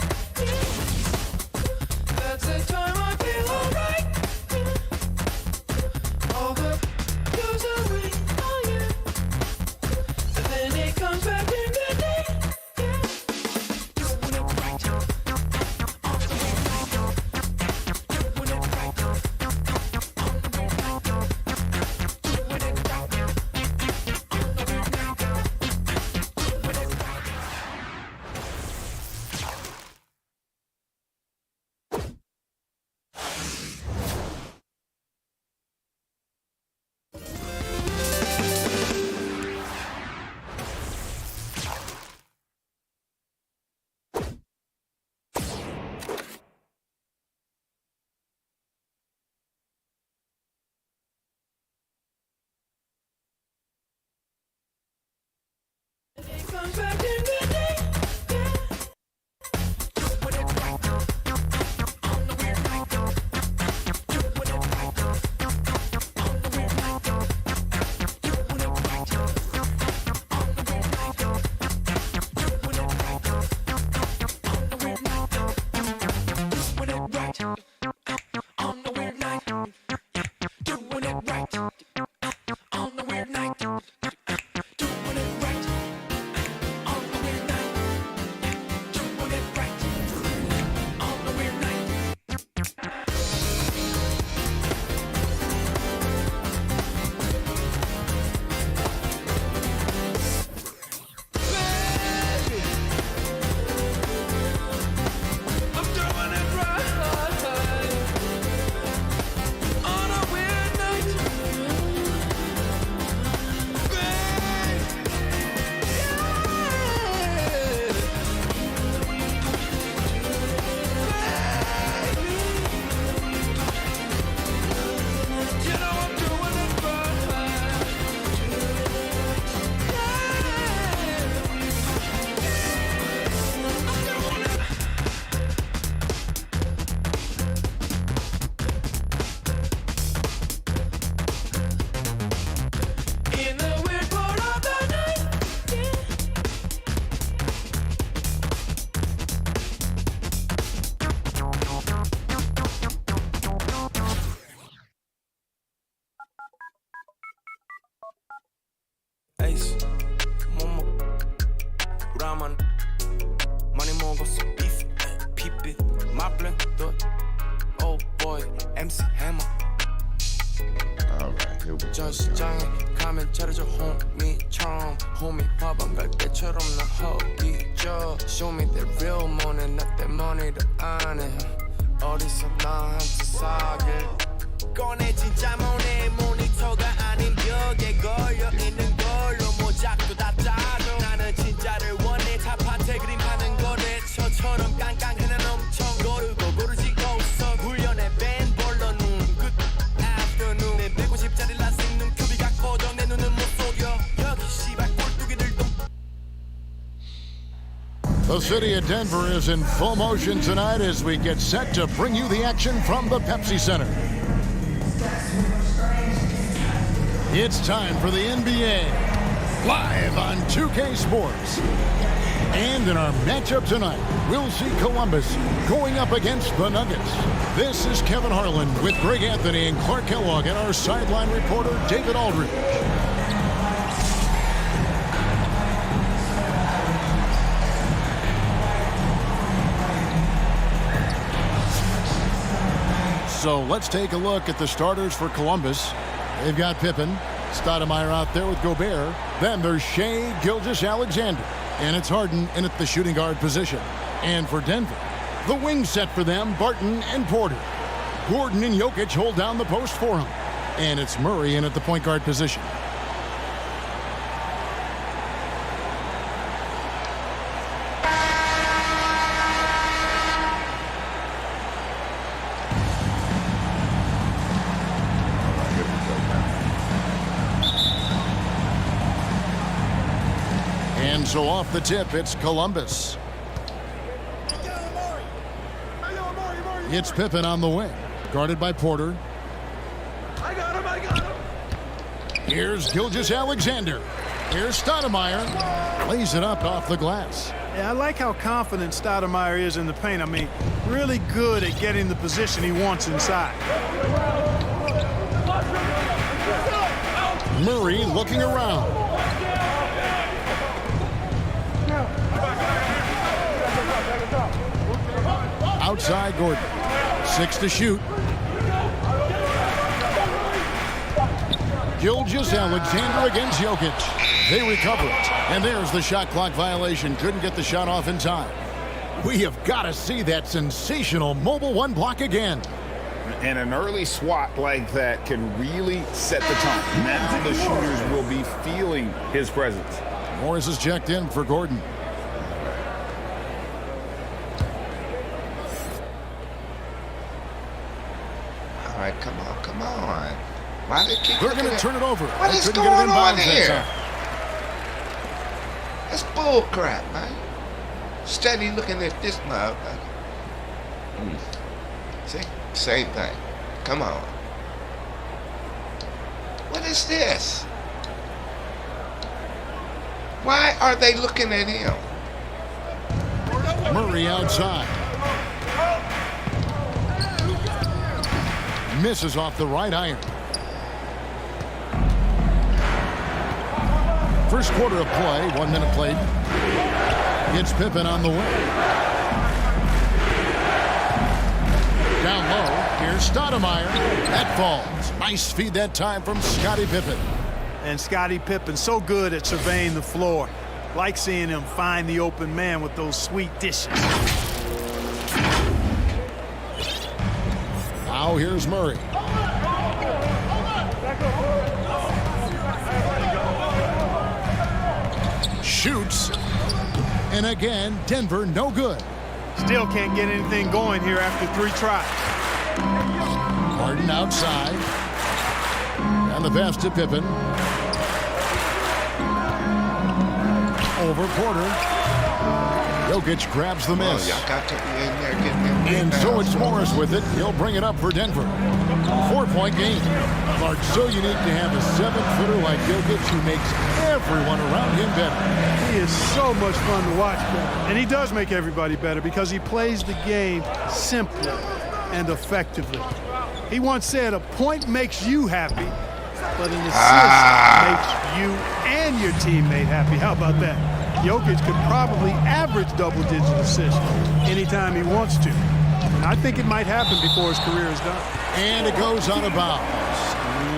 전시장에 가면 차려줘 호미처럼 호미 밥안 갈 때처럼 나 허기져 Show me that real money not that money 더 안해 어디서 나한테 사길 꺼내 진짜 모네 모니터가 아닌 벽에 걸려 있는 걸로 모작도 다 짜줘 나는 진짜를 원해 타파테 그림 파는 거래처처럼 깡깡해는 엄청 고르고 고르지 없어 훈련에 밴 벌러 눈 Good afternoon 내 150짜리 라식 눈 큐비가 꺼져 내 눈은 못 속여 여기 씨발 꼴뚜기들도 The city of Denver is in full motion tonight as we get set to bring you the action from the Pepsi Center. It's time for the NBA, live on 2K Sports. And in our matchup tonight, we'll see Columbus going up against the Nuggets. This is Kevin Harlan with Greg Anthony and Clark Kellogg and our sideline reporter, David Aldridge. So let's take a look at the starters for Columbus. They've got Pippen, Stoudemire out there with Gobert. Then there's Shai Gilgeous-Alexander. And it's Harden in at the shooting guard position. And for Denver, the wing set for them, Barton and Porter. Gordon and Jokic hold down the post for him. And it's Murray in at the point guard position. And so off the tip, it's Columbus. It's Pippen on the wing, guarded by Porter. I got him. Here's Gilgeous-Alexander. Here's Stoudemire. Lays it up off the glass. Yeah, I like how confident Stoudemire is in the paint. I mean, really good at getting the position he wants inside. Murray looking around. Outside Gordon. 6 to shoot. Gilgeous-Alexander against Jokic. They recover it. And there's the shot clock violation. Couldn't get the shot off in time. We have got to see that sensational mobile one block again. And an early swat like that can really set the tone. Now the shooters will be feeling his presence. Morris is checked in for Gordon. All right, come on. Why they keep They're going to turn it over. What is going on here? That's bull crap, man. Steady looking at this now. See? Same thing. Come on. What is this? Why are they looking at him? Murray outside. Misses off the right iron. First quarter of play, 1 minute played. It's Pippen on the way. Down low, here's Stoudemire. That falls. Nice feed that time from Scottie Pippen. And Scottie Pippen so good at surveying the floor. Like seeing him find the open man with those sweet dishes. Now here's Murray. Shoots. And again, Denver no good. Still can't get anything going here after 3 tries. Harden outside. And the pass to Pippen. Over Porter. Jokic grabs the miss. Y'all got to be in there getting them. And so it's Morris with it. He'll bring it up for Denver. 4-point game. Clark, so unique to have a 7-footer like Jokic who makes everyone around him better. He is so much fun to watch, and he does make everybody better because he plays the game simply and effectively. He once said, a point makes you happy, but an assist makes you and your teammate happy. How about that? Jokic could probably average double-digit assists anytime he wants to. And I think it might happen before his career is done. And it goes out of bounds.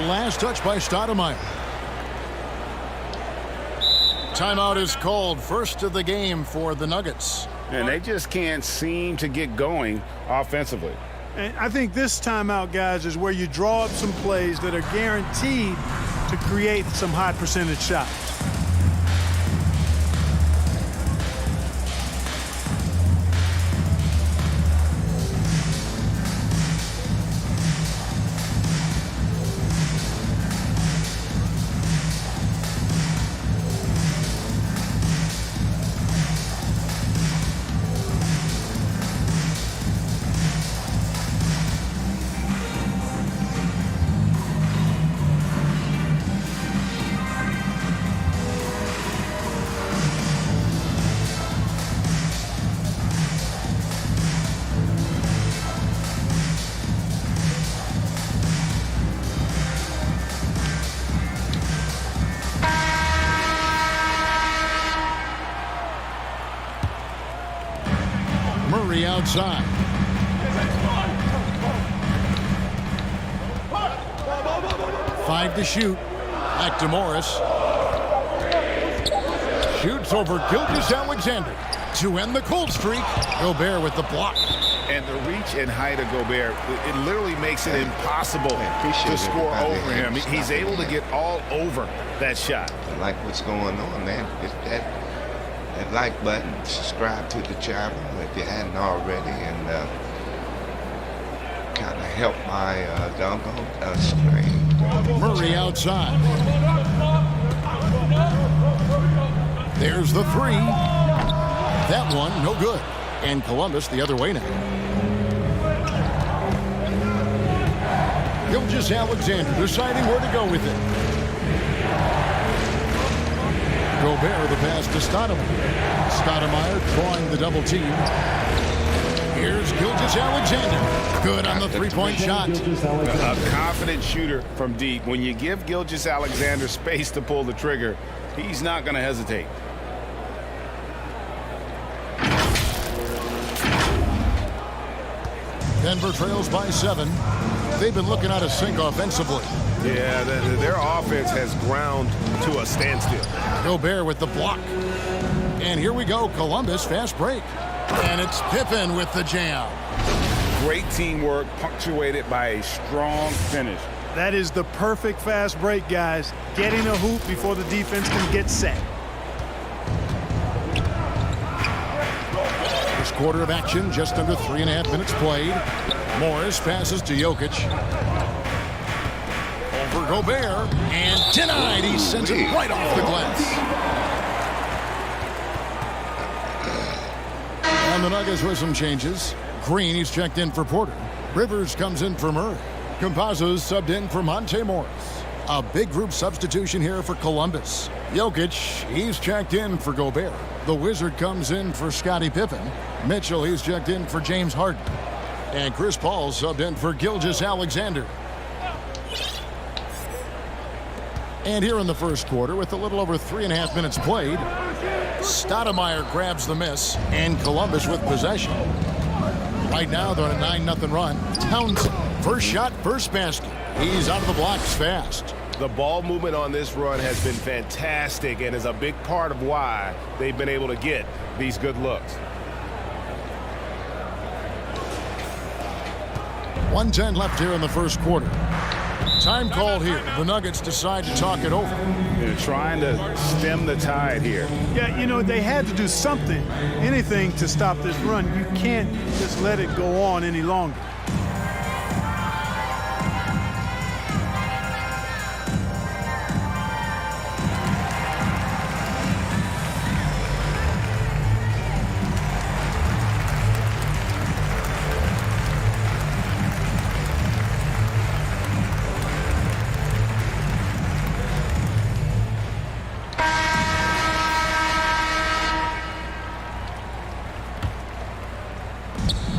Last touch by Stoudemire. Timeout is called. First of the game for the Nuggets. And they just can't seem to get going offensively. And I think this timeout, guys, is where you draw up some plays that are guaranteed to create some high percentage shots. Murray outside. Five to shoot. Back to Morris. Shoots over Gilgeous-Alexander to end the cold streak. Gobert with the block. And the reach and height of Gobert, it literally makes it impossible to score over him. He's able to get all over that shot. I like what's going on, man. Hit that like button, subscribe to the channel if you hadn't already, and kind of help my doggone stream. Murray outside. There's the three. That one, no good. And Columbus the other way now. Gilgeous-Alexander deciding where to go with it. Gobert the pass to Stoudemire. Stoudemire drawing the double team. Here's Gilgeous-Alexander. Good on the three-point shot. A confident shooter from deep. When you give Gilgeous-Alexander space to pull the trigger, he's not going to hesitate. Denver trails by 7. They've been looking out of sync offensively. Yeah, their offense has ground to a standstill. Gobert with the block. And here we go, Columbus fast break. And it's Pippen with the jam. Great teamwork punctuated by a strong finish. That is the perfect fast break, guys. Getting a hoop before the defense can get set. First quarter of action, just under 3.5 minutes played. Morris passes to Jokic. Over Gobert, and denied. He sends it right off the glass. And the Nuggets with some changes. Green, he's checked in for Porter. Rivers comes in for Murray. Campazzo's subbed in for Monte Morris. A big group substitution here for Columbus. Jokic, he's checked in for Gobert. The Wizard comes in for Scottie Pippen. Mitchell, he's checked in for James Harden. And Chris Paul subbed in for Gilgeous-Alexander. And here in the first quarter, with a little over 3.5 minutes played, Stoudemire grabs the miss, and Columbus with possession. Right now, they're on a 9-0 run. Townsend, first shot, first basket. He's out of the blocks fast. The ball movement on this run has been fantastic and is a big part of why they've been able to get these good looks. 1:10 left here in the first quarter. Time called here. The Nuggets decide to talk it over. They're trying to stem the tide here. Yeah, you know, they had to do something, anything to stop this run. You can't just let it go on any longer.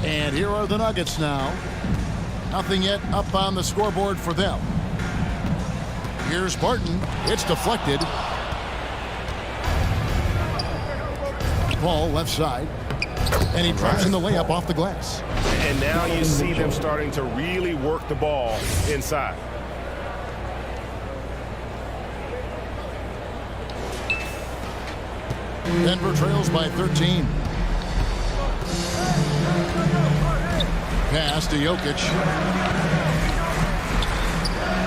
And here are the Nuggets now. Nothing yet up on the scoreboard for them. Here's Barton. It's deflected. Ball left side. And he drops in the layup off the glass. And now you see them starting to really work the ball inside. Denver trails by 13. Pass to Jokic.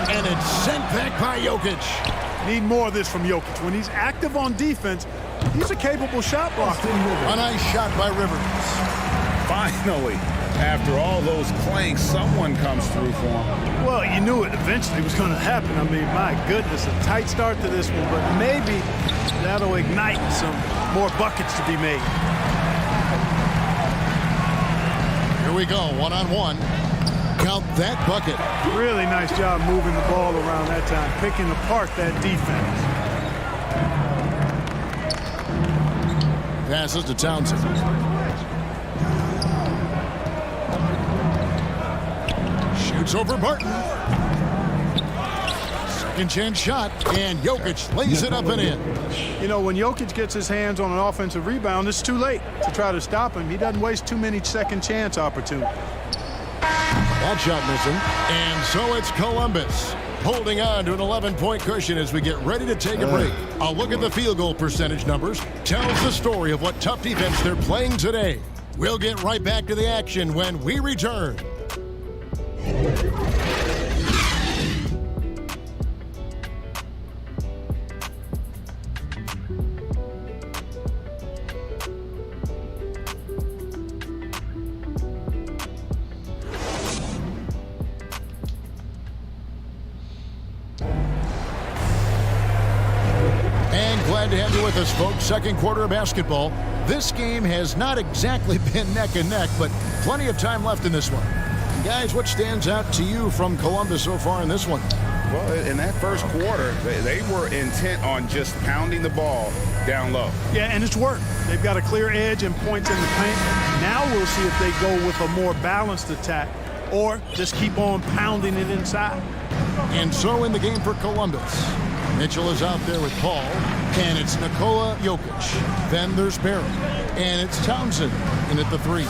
And it's sent back by Jokic. Need more of this from Jokic. When he's active on defense, he's a capable shot blocker. A nice shot by Rivers. Finally, after all those clanks, someone comes through for him. Well, you knew it eventually was going to happen. I mean, my goodness, a tight start to this one, but maybe that'll ignite some more buckets to be made. Here we go, one-on-one. Count that bucket. Really nice job moving the ball around that time, picking apart that defense. Passes to Townsend. Shoots over Barton. Second chance shot, and Jokic lays it up and in. You know, when Jokic gets his hands on an offensive rebound, it's too late to try to stop him. He doesn't waste too many second chance opportunities. That shot missing. And so it's Columbus holding on to an 11-point cushion as we get ready to take a break. A look at the field goal percentage numbers tells the story of what tough defense they're playing today. We'll get right back to the action when we return. Glad to have you with us, folks. Second quarter of basketball. This game has not exactly been neck and neck, but plenty of time left in this one. And guys, what stands out to you from Columbus so far in this one? Well, in that first quarter, they were intent on just pounding the ball down low. Yeah, and it's worked. They've got a clear edge and points in the paint. Now we'll see if they go with a more balanced attack or just keep on pounding it inside. And so in the game for Columbus, Mitchell is out there with Paul, and it's Nikola Jokic. Then there's Barry, and it's Townsend in at the 3.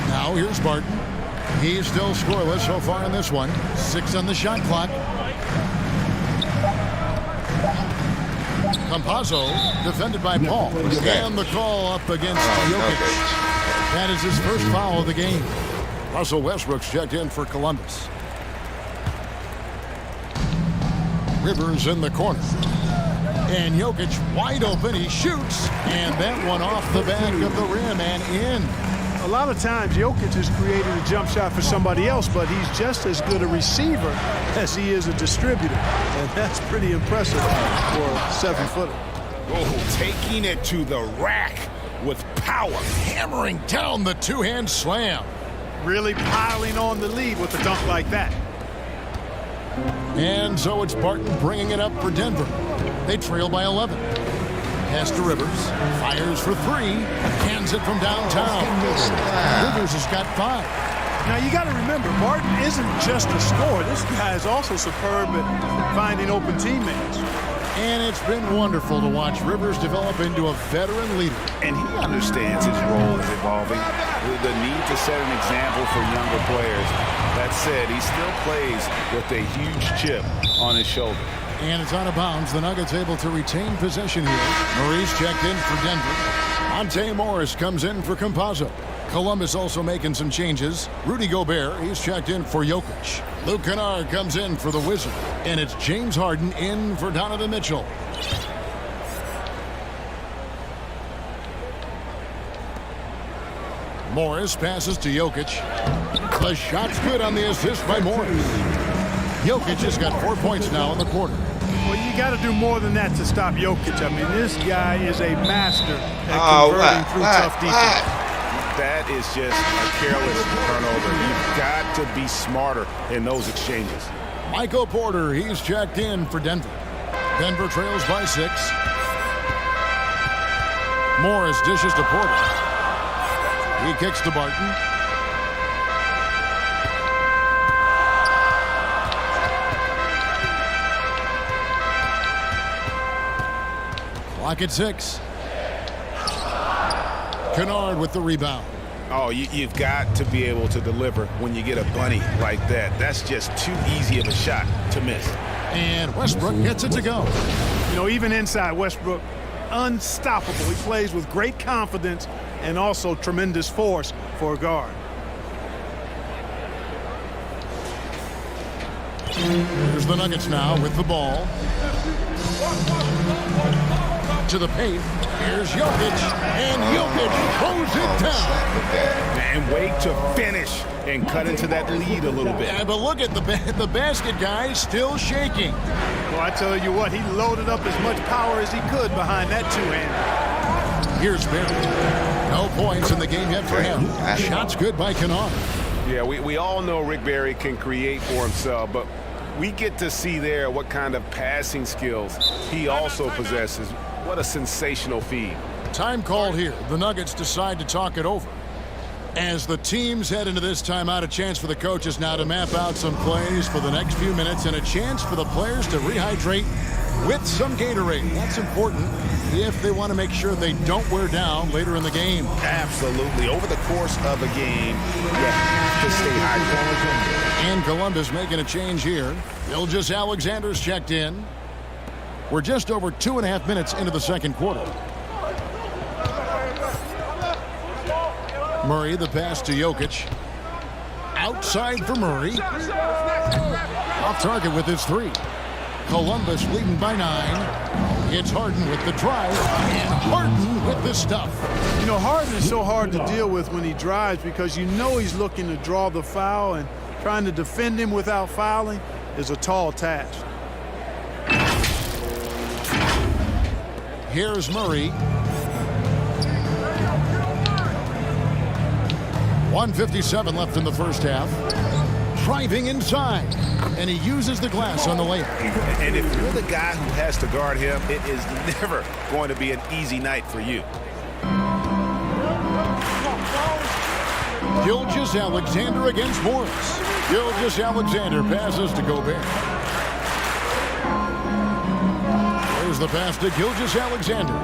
Now here's Barton. He's still scoreless so far in this one. 6 on the shot clock. Campazzo defended by Paul. And the call up against Jokic. That is his first foul of the game. Russell Westbrook's checked in for Columbus. Rivers in the corner. And Jokic wide open. He shoots. And that one off the back of the rim and in. A lot of times Jokic has created a jump shot for somebody else, but he's just as good a receiver as he is a distributor. And that's pretty impressive for a 7-footer. Oh, taking it to the rack with power. Hammering down the two-hand slam. Really piling on the lead with a dunk like that. And so it's Barton bringing it up for Denver. They trail by 11. Pass to Rivers. Fires for 3. Hands it from downtown. Rivers has got 5. Now you got to remember, Barton isn't just a scorer. This guy is also superb at finding open teammates. And it's been wonderful to watch Rivers develop into a veteran leader. And he understands his role is evolving. The need to set an example for younger players. That said, he still plays with a huge chip on his shoulder. And it's out of bounds. The Nuggets able to retain possession here. Maurice checked in for Denver. Monte Morris comes in for Campazzo. Columbus also making some changes. Rudy Gobert, he's checked in for Jokic. Luke Kennard comes in for the Wizard. And it's James Harden in for Donovan Mitchell. Morris passes to Jokic. The shot's good on the assist by Morris. Jokic has got 4 points now in the quarter. Well, you got to do more than that to stop Jokic. I mean, this guy is a master at converting through tough defense. That is just a careless turnover. You've got to be smarter in those exchanges. Michael Porter, he's checked in for Denver. Denver trails by 6. Morris dishes to Porter. He kicks to Barton. Clock at 6. Kennard with the rebound. Oh, you've got to be able to deliver when you get a bunny like that. That's just too easy of a shot to miss. And Westbrook gets it to go. You know, even inside, Westbrook unstoppable. He plays with great confidence and also tremendous force for a guard. Here's the Nuggets now with the ball. To the paint. Here's Jokic. And Jokic throws it down. And wait to finish and cut into that lead a little bit. Yeah, but look at the basket, guys, still shaking. Well, I tell you what, he loaded up as much power as he could behind that two-hander. Here's Barry. No points in the game yet for him. Shots good by Kennard. Yeah, we all know Rick Barry can create for himself, but we get to see there what kind of passing skills he also possesses. What a sensational feed. Time called here. The Nuggets decide to talk it over. As the teams head into this timeout, a chance for the coaches now to map out some plays for the next few minutes and a chance for the players to rehydrate with some Gatorade. That's important if they want to make sure they don't wear down later in the game. Absolutely. Over the course of a game, you have to stay hydrated. And Columbus making a change here. Gilgeous Alexander's checked in. We're just over 2.5 minutes into the second quarter. Murray, the pass to Jokic. Outside for Murray. Off target with his three. Columbus leading by 9. It's Harden with the drive. And Harden with the stuff. You know, Harden is so hard to deal with when he drives because you know he's looking to draw the foul, and trying to defend him without fouling is a tall task. Here's Murray. 1:57 left in the first half. Driving inside. And he uses the glass on the layup. And if you're the guy who has to guard him, it is never going to be an easy night for you. Gilgeous Alexander against Morris. Gilgeous Alexander passes to Gobert. There's the pass to Gilgeous Alexander.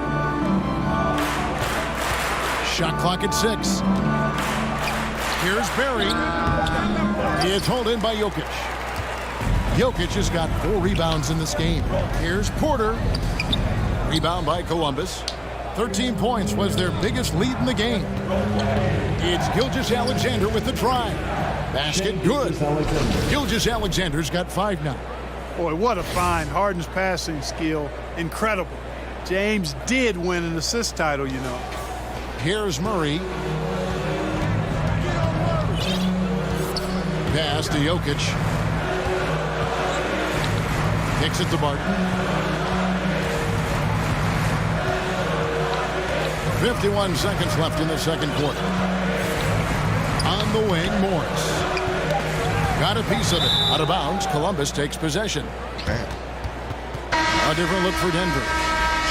Shot clock at 6. Here's Barry. It's hauled in by Jokic. Jokic has got 4 rebounds in this game. Here's Porter. Rebound by Columbus. 13 points was their biggest lead in the game. It's Gilgeous Alexander with the drive. Basket good. Gilgeous Alexander's got 5 now. Boy, what a find. Harden's passing skill, incredible. James did win an assist title, you know. Here's Murray. Pass to Jokic. Kicks it to Barton. 51 seconds left in the second quarter. On the wing, Morris. Got a piece of it. Out of bounds, Columbus takes possession. A different look for Denver.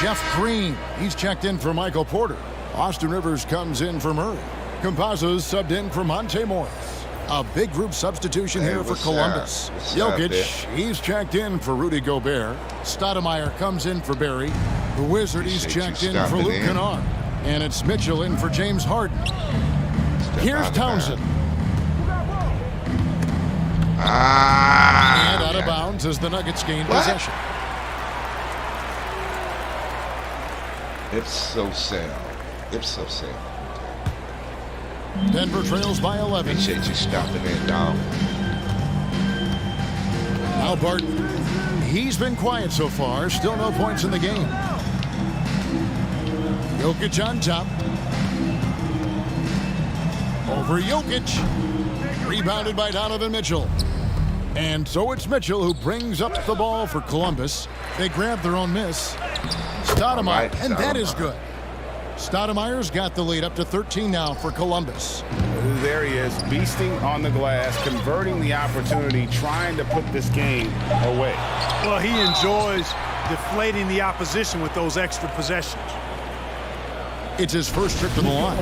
Jeff Green, he's checked in for Michael Porter. Austin Rivers comes in for Murray. Campazzo's subbed in for Monte Morris. A big group substitution here for Columbus. Jokic, he's checked in for Rudy Gobert. Stoudemire comes in for Barry. The Wizard, he's checked in for Luke Kennard. And it's Mitchell in for James Harden. Here's Townsend. And out of bounds as the Nuggets gain possession. Ipso sale. Ipso sale. Denver trails by 11. Appreciate you stopping in, dog. Now Barton. He's been quiet so far. Still no points in the game. Jokic on top. Over Jokic. Rebounded by Donovan Mitchell. And so it's Mitchell who brings up the ball for Columbus. They grab their own miss. Stoudemire, and that is good. Stoudemire's got the lead up to 13 now for Columbus. There he is, beasting on the glass, converting the opportunity, trying to put this game away. Well, he enjoys deflating the opposition with those extra possessions. It's his first trip to the line.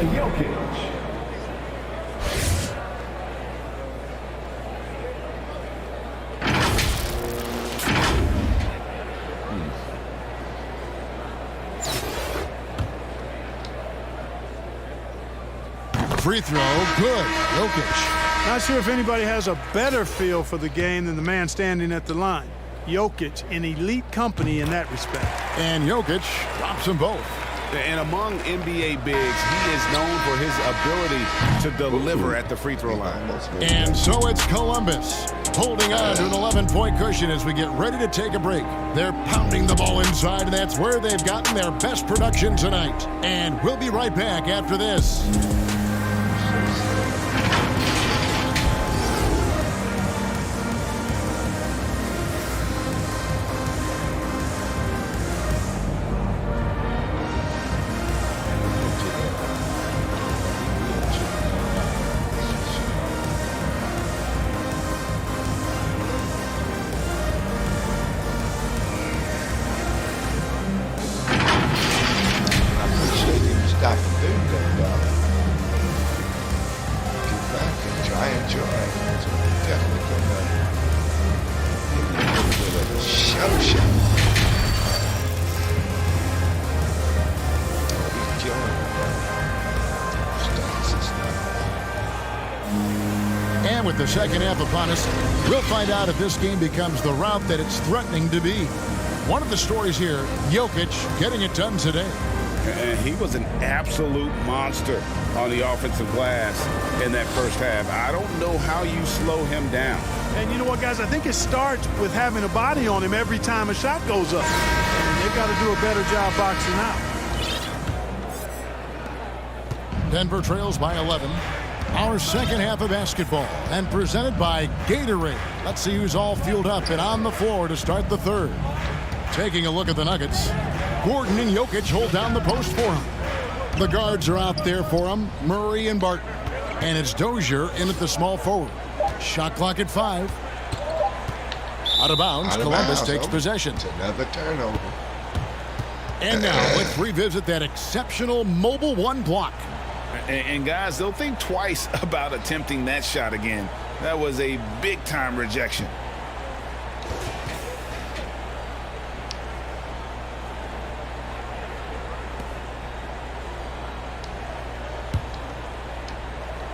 Free throw, good. Jokic. Not sure if anybody has a better feel for the game than the man standing at the line. Jokic in elite company in that respect. And Jokic drops them both. And among NBA bigs, he is known for his ability to deliver at the free throw line. And so it's Columbus holding on to an 11-point cushion as we get ready to take a break. They're pounding the ball inside, and that's where they've gotten their best production tonight. And we'll be right back after this. And with the second half upon us, we'll find out if this game becomes the route that it's threatening to be. One of the stories here, Jokic getting it done today. And he was an absolute monster on the offensive glass in that first half. I don't know how you slow him down. And you know what, guys? I think it starts with having a body on him every time a shot goes up. And they've got to do a better job boxing out. Denver trails by 11. Our second half of basketball, and presented by Gatorade. Let's see who's all fueled up and on the floor to start the third. Taking a look at the Nuggets, Gordon and Jokic hold down the post for him. The guards are out there for him, Murray and Barton. And it's Dozier in at the small forward. Shot clock at 5. Out of bounds, Columbus takes possession. It's another turnover. And now let's revisit that exceptional Mobile One block. And guys, they'll think twice about attempting that shot again. That was a big-time rejection.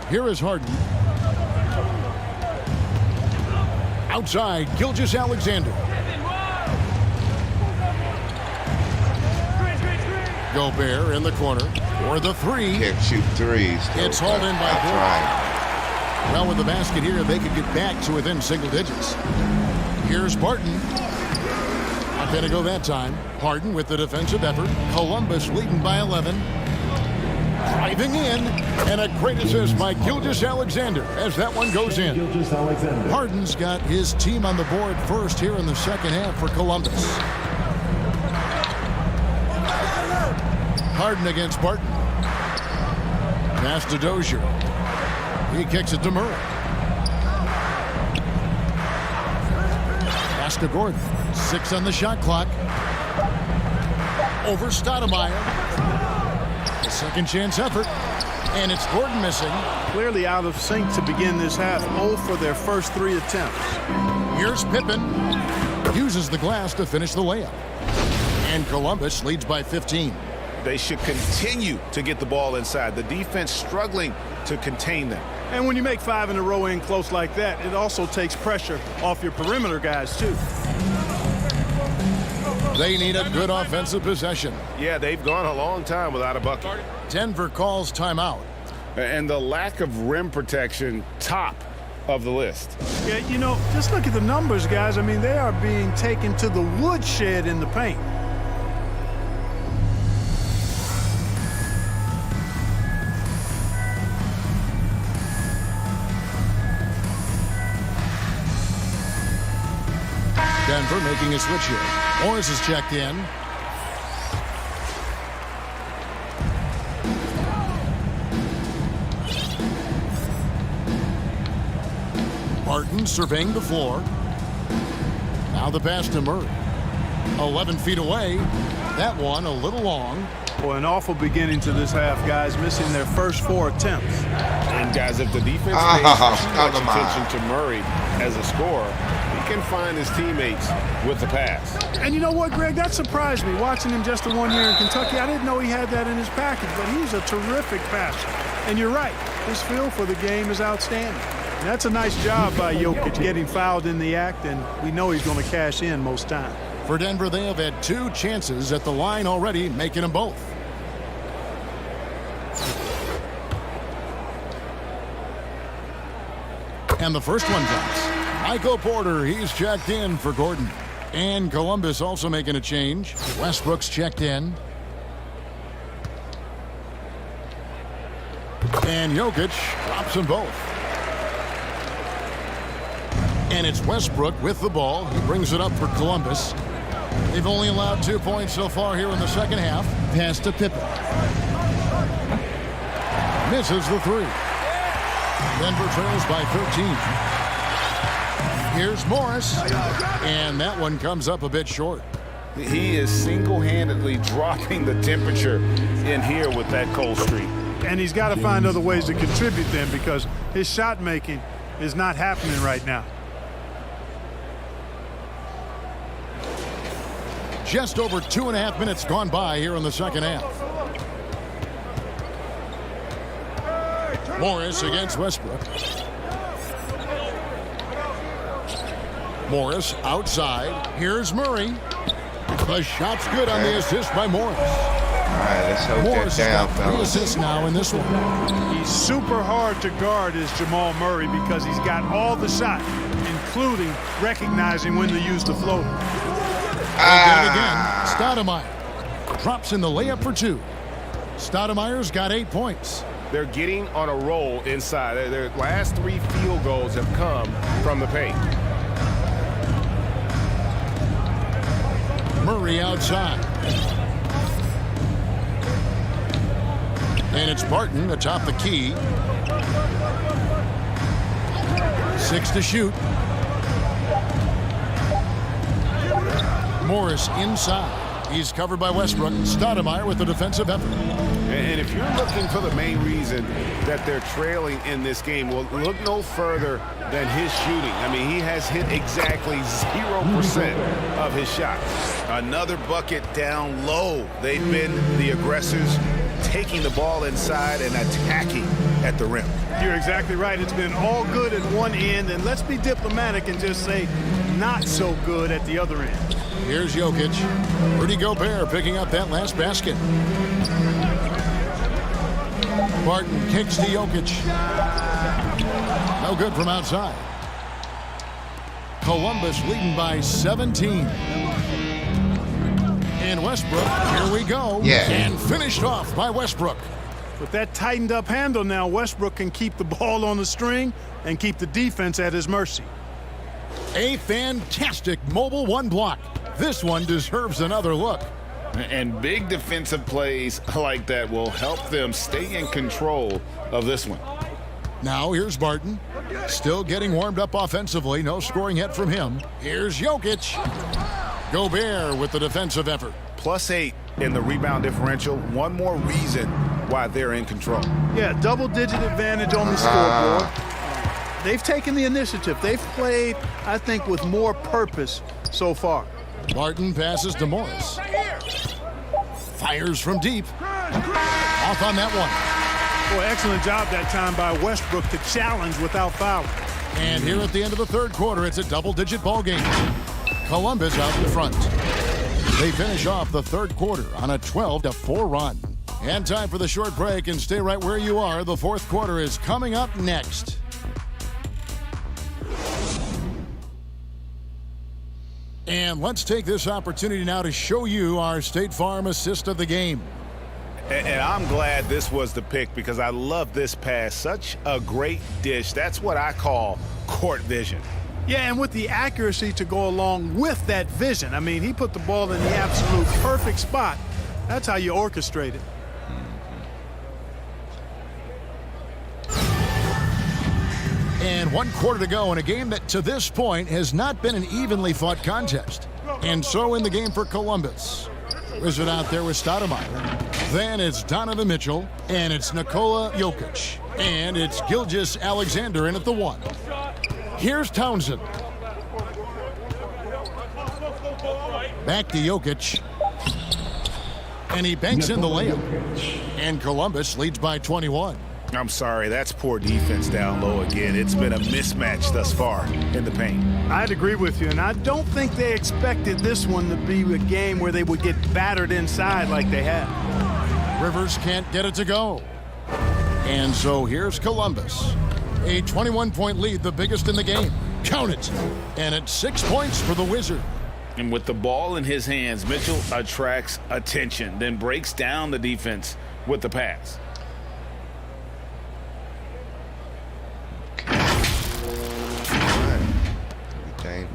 Here is Harden. Outside, Gilgeous-Alexander. Gobert in the corner for the three. Can't shoot threes. It's hauled in by Gordon. Well, with the basket here, they could get back to within single digits. Here's Barton. Not going to go that time. Harden with the defensive effort. Columbus leading by 11. Driving in, and a great assist by Gilgeous-Alexander as that one goes in. Harden's got his team on the board first here in the second half for Columbus. Harden against Barton. Pass to Dozier. He kicks it to Murray. Pass to Gordon. 6 on the shot clock. Over Stoudemire. A second chance effort. And it's Gordon missing. Clearly out of sync to begin this half. 0 for their first 3 attempts. Here's Pippen. Uses the glass to finish the layup. And Columbus leads by 15. They should continue to get the ball inside. The defense struggling to contain them. And when you make 5 in a row in close like that, it also takes pressure off your perimeter guys, too. They need a good offensive possession. Yeah, they've gone a long time without a bucket. Denver calls timeout. And the lack of rim protection, top of the list. Yeah, you know, just look at the numbers, guys. I mean, they are being taken to the woodshed in the paint. Denver making a switch here. Morris is checked in. Barton surveying the floor. Now the pass to Murray. 11 feet away. That one a little long. Boy, an awful beginning to this half, guys, missing their first 4 attempts. And guys, if the defense pays too much attention to Murray as a scorer, he can find his teammates with the pass. And you know what, Greg? That surprised me. Watching him just the 1 year in Kentucky, I didn't know he had that in his package, but he's a terrific passer. And you're right, his feel for the game is outstanding. And that's a nice job by Jokic getting fouled in the act, and we know he's going to cash in most times. For Denver, they have had 2 chances at the line already, making them both. And the first one drops. Michael Porter, he's checked in for Gordon. And Columbus also making a change. Westbrook's checked in. And Jokic drops them both. And it's Westbrook with the ball. He brings it up for Columbus. They've only allowed 2 points so far here in the second half. Pass to Pippen. Misses the 3. Denver trails by 13. Here's Morris. And that one comes up a bit short. He is single-handedly dropping the temperature in here with that cold streak. And he's got to find other ways to contribute then, because his shot making is not happening right now. Just over 2.5 minutes gone by here in the second half. Morris against Westbrook. Morris outside. Here's Murray. The shot's good on the assist by Morris. All right, let's hold Morris that down, has got 3 fellas. assists now in this one. He's super hard to guard, is Jamal Murray, because he's got all the shots, including recognizing when to use the floater. Again, Stoudemire drops in the layup for 2. Stoudemire's got 8 points. They're getting on a roll inside. Their last 3 field goals have come from the paint. Murray outside. And it's Barton atop the key. 6 to shoot. Morris inside. He's covered by Westbrook. Stoudemire with the defensive effort. And if you're looking for the main reason that they're trailing in this game, well, look no further than his shooting. I mean, he has hit exactly 0% of his shots. Another bucket down low. They've been the aggressors, taking the ball inside and attacking at the rim. You're exactly right. It's been all good at one end, and let's be diplomatic and just say not so good at the other end. Here's Jokic. Rudy Gobert picking up that last basket. Barton kicks to Jokic. No good from outside. Columbus leading by 17. And Westbrook, here we go. Yeah. And finished off by Westbrook. With that tightened up handle now, Westbrook can keep the ball on the string and keep the defense at his mercy. A fantastic mobile 1 block. This one deserves another look. And big defensive plays like that will help them stay in control of this one. Now here's Barton. Still getting warmed up offensively. No scoring yet from him. Here's Jokic. Gobert with the defensive effort. +8 in the rebound differential. One more reason why they're in control. Yeah, double-digit advantage on the scoreboard. They've taken the initiative. They've played, I think, with more purpose so far. Barton passes to Morris. Fires from deep. Off on that one. Boy, excellent job that time by Westbrook to challenge without fouling. And here at the end of the third quarter, it's a double-digit ball game. Columbus out in front. They finish off the third quarter on a 12-4 run. And time for the short break, and stay right where you are. The fourth quarter is coming up next. And let's take this opportunity now to show you our State Farm assist of the game. And I'm glad this was the pick, because I love this pass. Such a great dish. That's what I call court vision. Yeah, and with the accuracy to go along with that vision. I mean, he put the ball in the absolute perfect spot. That's how you orchestrate it. And 1 quarter to go in a game that to this point has not been an evenly fought contest. And so in the game for Columbus. Wizard out there with Stoudemire. Then it's Donovan Mitchell. And it's Nikola Jokic. And it's Gilgeous Alexander in at the 1. Here's Townsend. Back to Jokic. And he banks in the layup. And Columbus leads by 21. I'm sorry, that's poor defense down low again. It's been a mismatch thus far in the paint. I'd agree with you, and I don't think they expected this one to be a game where they would get battered inside like they have. Rivers can't get it to go. And so here's Columbus. A 21-point lead, the biggest in the game. Count it. And it's 6 points for the Wizard. And with the ball in his hands, Mitchell attracts attention, then breaks down the defense with the pass.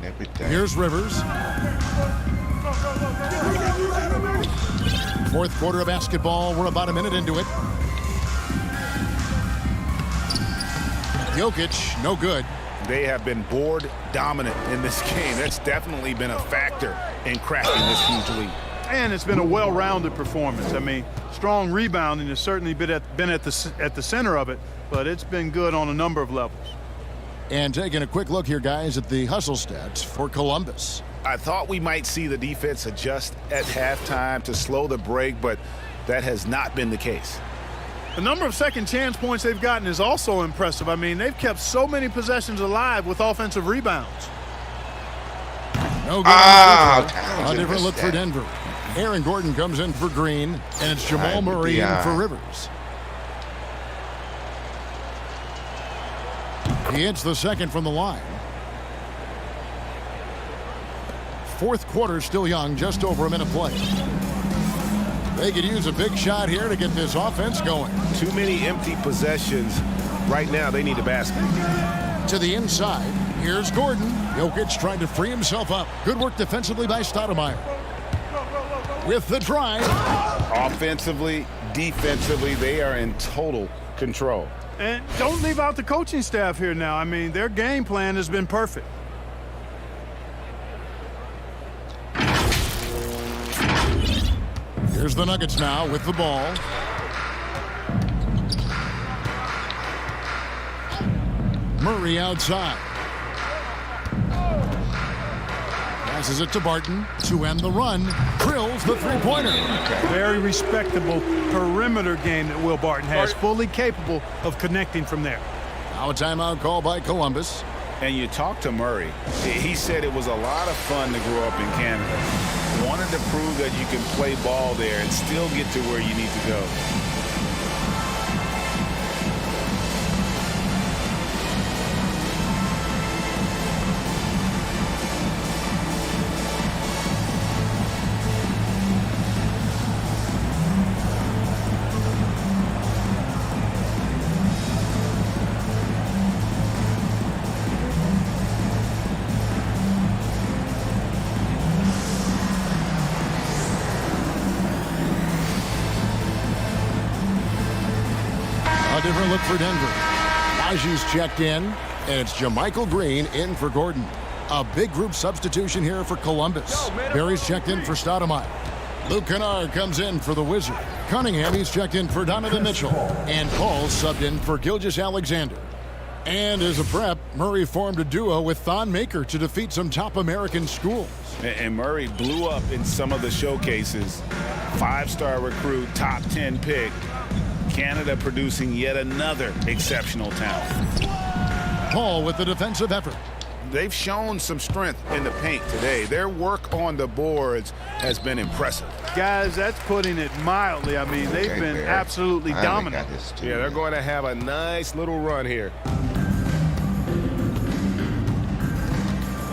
Everything. Here's Rivers. Fourth quarter of basketball. We're about a minute into it. Jokic, no good. They have been board dominant in this game. That's definitely been a factor in cracking this huge lead. And it's been a well-rounded performance. I mean, strong rebounding has certainly been at the center of it, but it's been good on a number of levels. And taking a quick look here, guys, at the hustle stats for Columbus. I thought we might see the defense adjust at halftime to slow the break, but that has not been the case. The number of second chance points they've gotten is also impressive. I mean, they've kept so many possessions alive with offensive rebounds. No good. A different look for Denver. Aaron Gordon comes in for Green, and it's Jamal Murray in for Rivers. He hits the second from the line. Fourth quarter still young, just over a minute play. They could use a big shot here to get this offense going. Too many empty possessions. Right now, they need a basket. To the inside, here's Gordon. Jokic trying to free himself up. Good work defensively by Stoudemire. With the drive. Offensively, defensively, they are in total control. And don't leave out the coaching staff here now. I mean, their game plan has been perfect. Here's the Nuggets now with the ball. Murray outside. Passes it to Barton to end the run. Drills the three-pointer. Very respectable perimeter game that Will Barton has. Fully capable of connecting from there. Now a timeout call by Columbus. And you talk to Murray. He said it was a lot of fun to grow up in Canada. Wanted to prove that you can play ball there and still get to where you need to go. Different look for Denver. Naji's checked in, and it's JaMychal Green in for Gordon. A big group substitution here for Columbus. Barry's checked in for Stoudemire. Luke Kennard comes in for the Wizard. Cunningham, he's checked in for Donovan Mitchell. And Paul subbed in for Gilgeous-Alexander. And as a prep, Murray formed a duo with Thon Maker to defeat some top American schools. And Murray blew up in some of the showcases. 5-star recruit, top 10 pick. Canada producing yet another exceptional talent. Paul with the defensive effort. They've shown some strength in the paint today. Their work on the boards has been impressive. Guys, that's putting it mildly. I mean, they've been absolutely dominant. Yeah, they're going to have a nice little run here.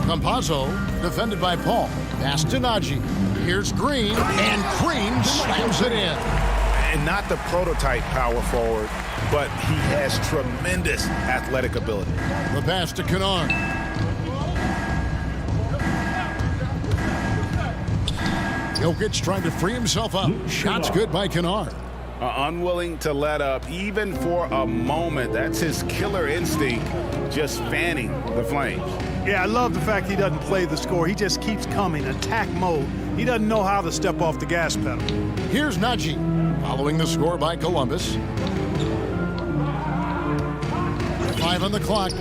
Campazzo, defended by Paul. Pass to Naji. Here's Green, and Green slams it in. And not the prototype power forward, but he has tremendous athletic ability. The pass to Kennard. Jokic trying to free himself up. Shots good by Kennard. Unwilling to let up even for a moment. That's his killer instinct, just fanning the flames. Yeah, I love the fact he doesn't play the score. He just keeps coming, attack mode. He doesn't know how to step off the gas pedal. Here's Naji. Following the score by Columbus. 5 on the clock.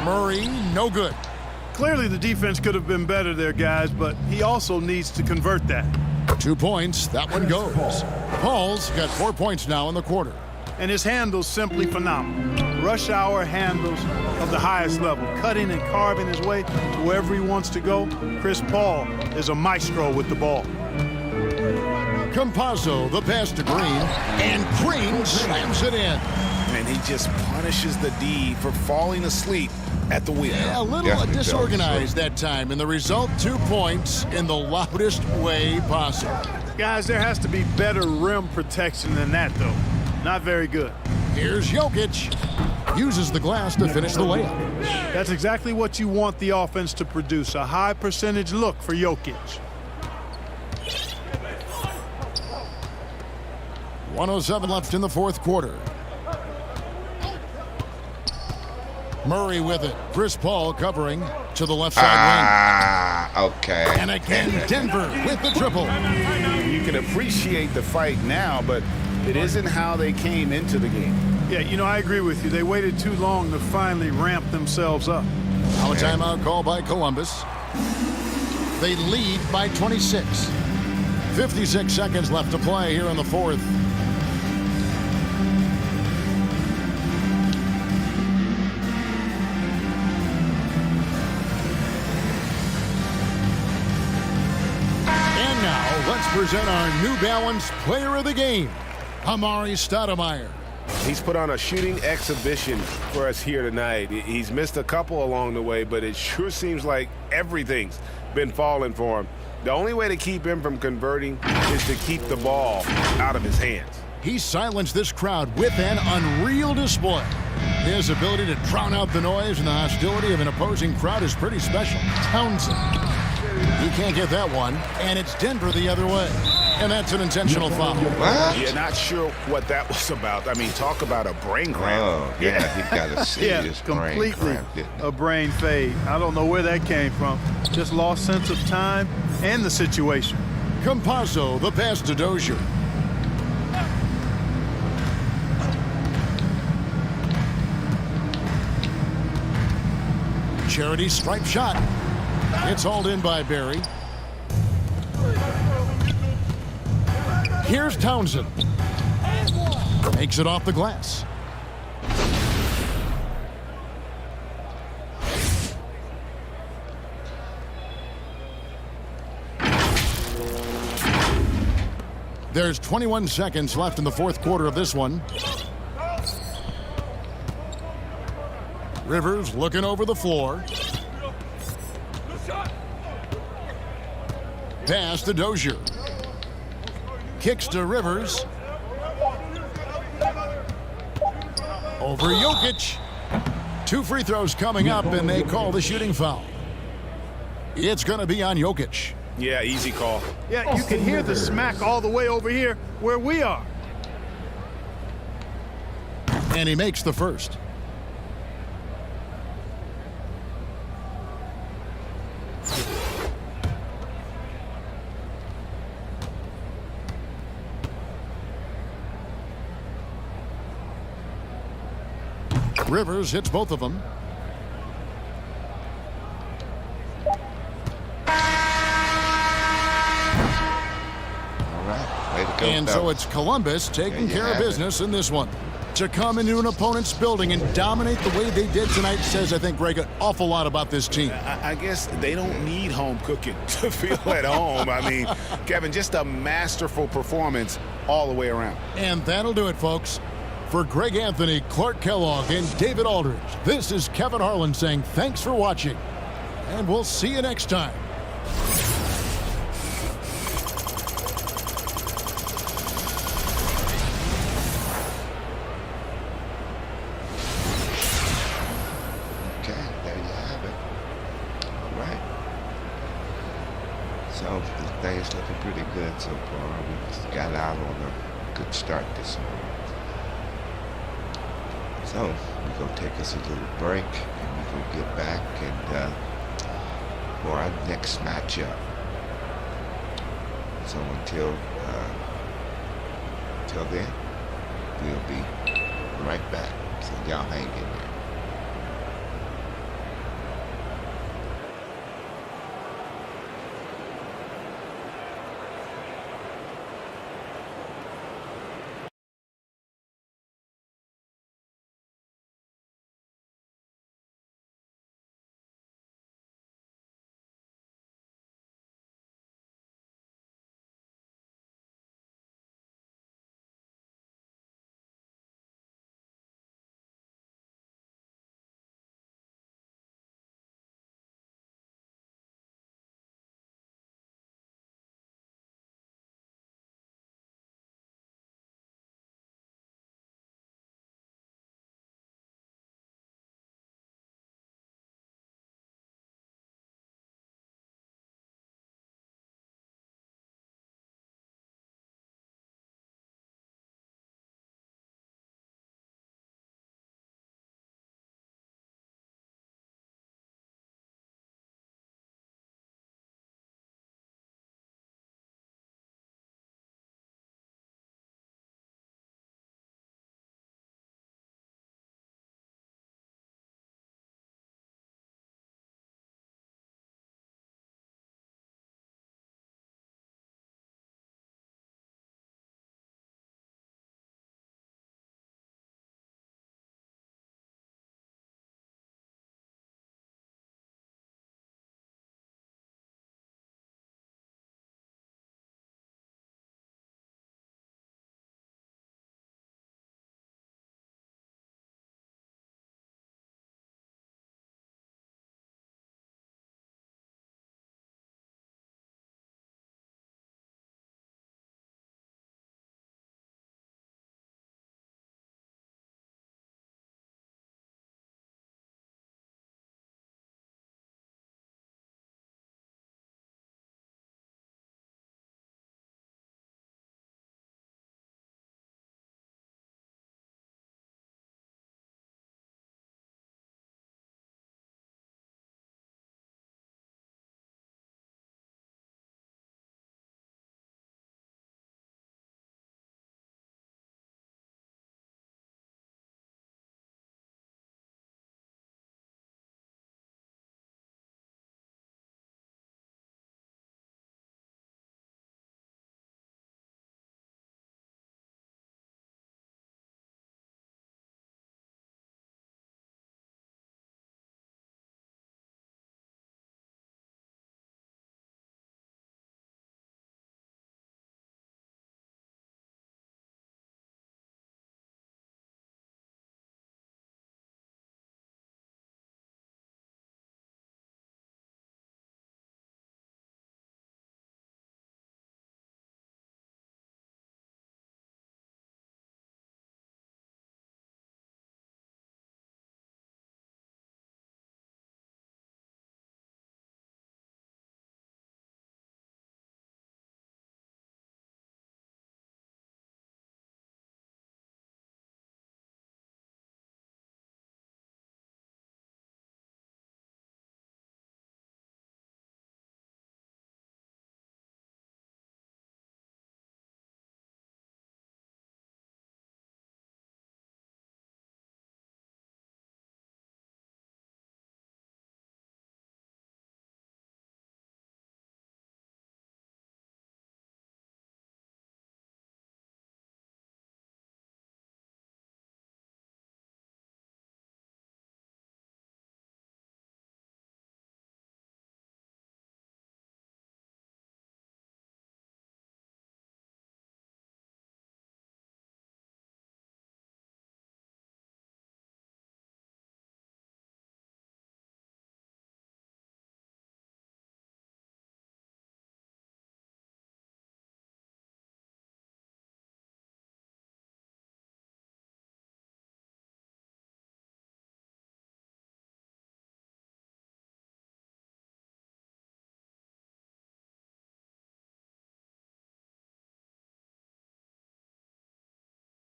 Murray, no good. Clearly the defense could have been better there, guys, but he also needs to convert that. 2 points. That one goes. Paul's got 4 points now in the quarter. and his handles simply phenomenal. Rush hour handles of the highest level, cutting and carving his way to wherever he wants to go. Chris Paul is a maestro with the ball. Campazzo, the pass to Green, and Green slams it in. And he just punishes the D for falling asleep at the wheel. A little disorganized that time, and the result, 2 points in the loudest way possible. Guys, there has to be better rim protection than that, though. Not very good. Here's Jokic. Uses the glass to finish the layup. That's exactly what you want the offense to produce, a high percentage look for Jokic. 1:07 left in the fourth quarter. Murray with it. Chris Paul covering to the left side wing. Okay. And again, Denver with the triple. You can appreciate the fight now, but it isn't how they came into the game. Yeah, you know, I agree with you. They waited too long to finally ramp themselves up. Now a timeout call by Columbus. They lead by 26. 56 seconds left to play here in the fourth. And now let's present our New Balance Player of the Game, Amar'e Stoudemire. He's put on a shooting exhibition for us here tonight. He's missed a couple along the way, but it sure seems like everything's been falling for him. The only way to keep him from converting is to keep the ball out of his hands. He silenced this crowd with an unreal display. His ability to drown out the noise and the hostility of an opposing crowd is pretty special. Townsend. He can't get that one, and it's Denver the other way. And that's an intentional foul. What? Yeah, not sure what that was about. I mean, talk about a brain cramp. Oh, yeah, he got a serious brain completely cramp, didn't he? a brain fade. I don't know where that came from. Just lost sense of time and the situation. Campazzo, the pass to Dozier. Charity stripe shot. It's hauled in by Barry. Here's Townsend. Makes it off the glass. There's 21 seconds left in the fourth quarter of this one. Rivers looking over the floor. Pass to Dozier. Kicks to Rivers. Over Jokic. 2 free throws coming up, and they call the shooting foul. It's going to be on Jokic. Yeah, easy call. Yeah, you can hear the smack all the way over here where we are. And he makes the first. Rivers hits both of them. Way to go, And so fellas. it's Columbus taking you care of have it. business in this one. To come into an opponent's building and dominate the way they did tonight says, I think, Greg, an awful lot about this team. I guess they don't need home cooking to feel at home. I mean, Kevin, just a masterful performance all the way around. And that'll do it, folks. For Greg Anthony, Clark Kellogg, and David Aldridge, this is Kevin Harlan saying thanks for watching. And we'll see you next time. Okay, there you have it. All right. So the thing's looking pretty good so far. We got out on a good start this morning. So we're going to take us a little break and we're going to get back and for our next matchup. So until then, we'll be right back. So y'all hang in there.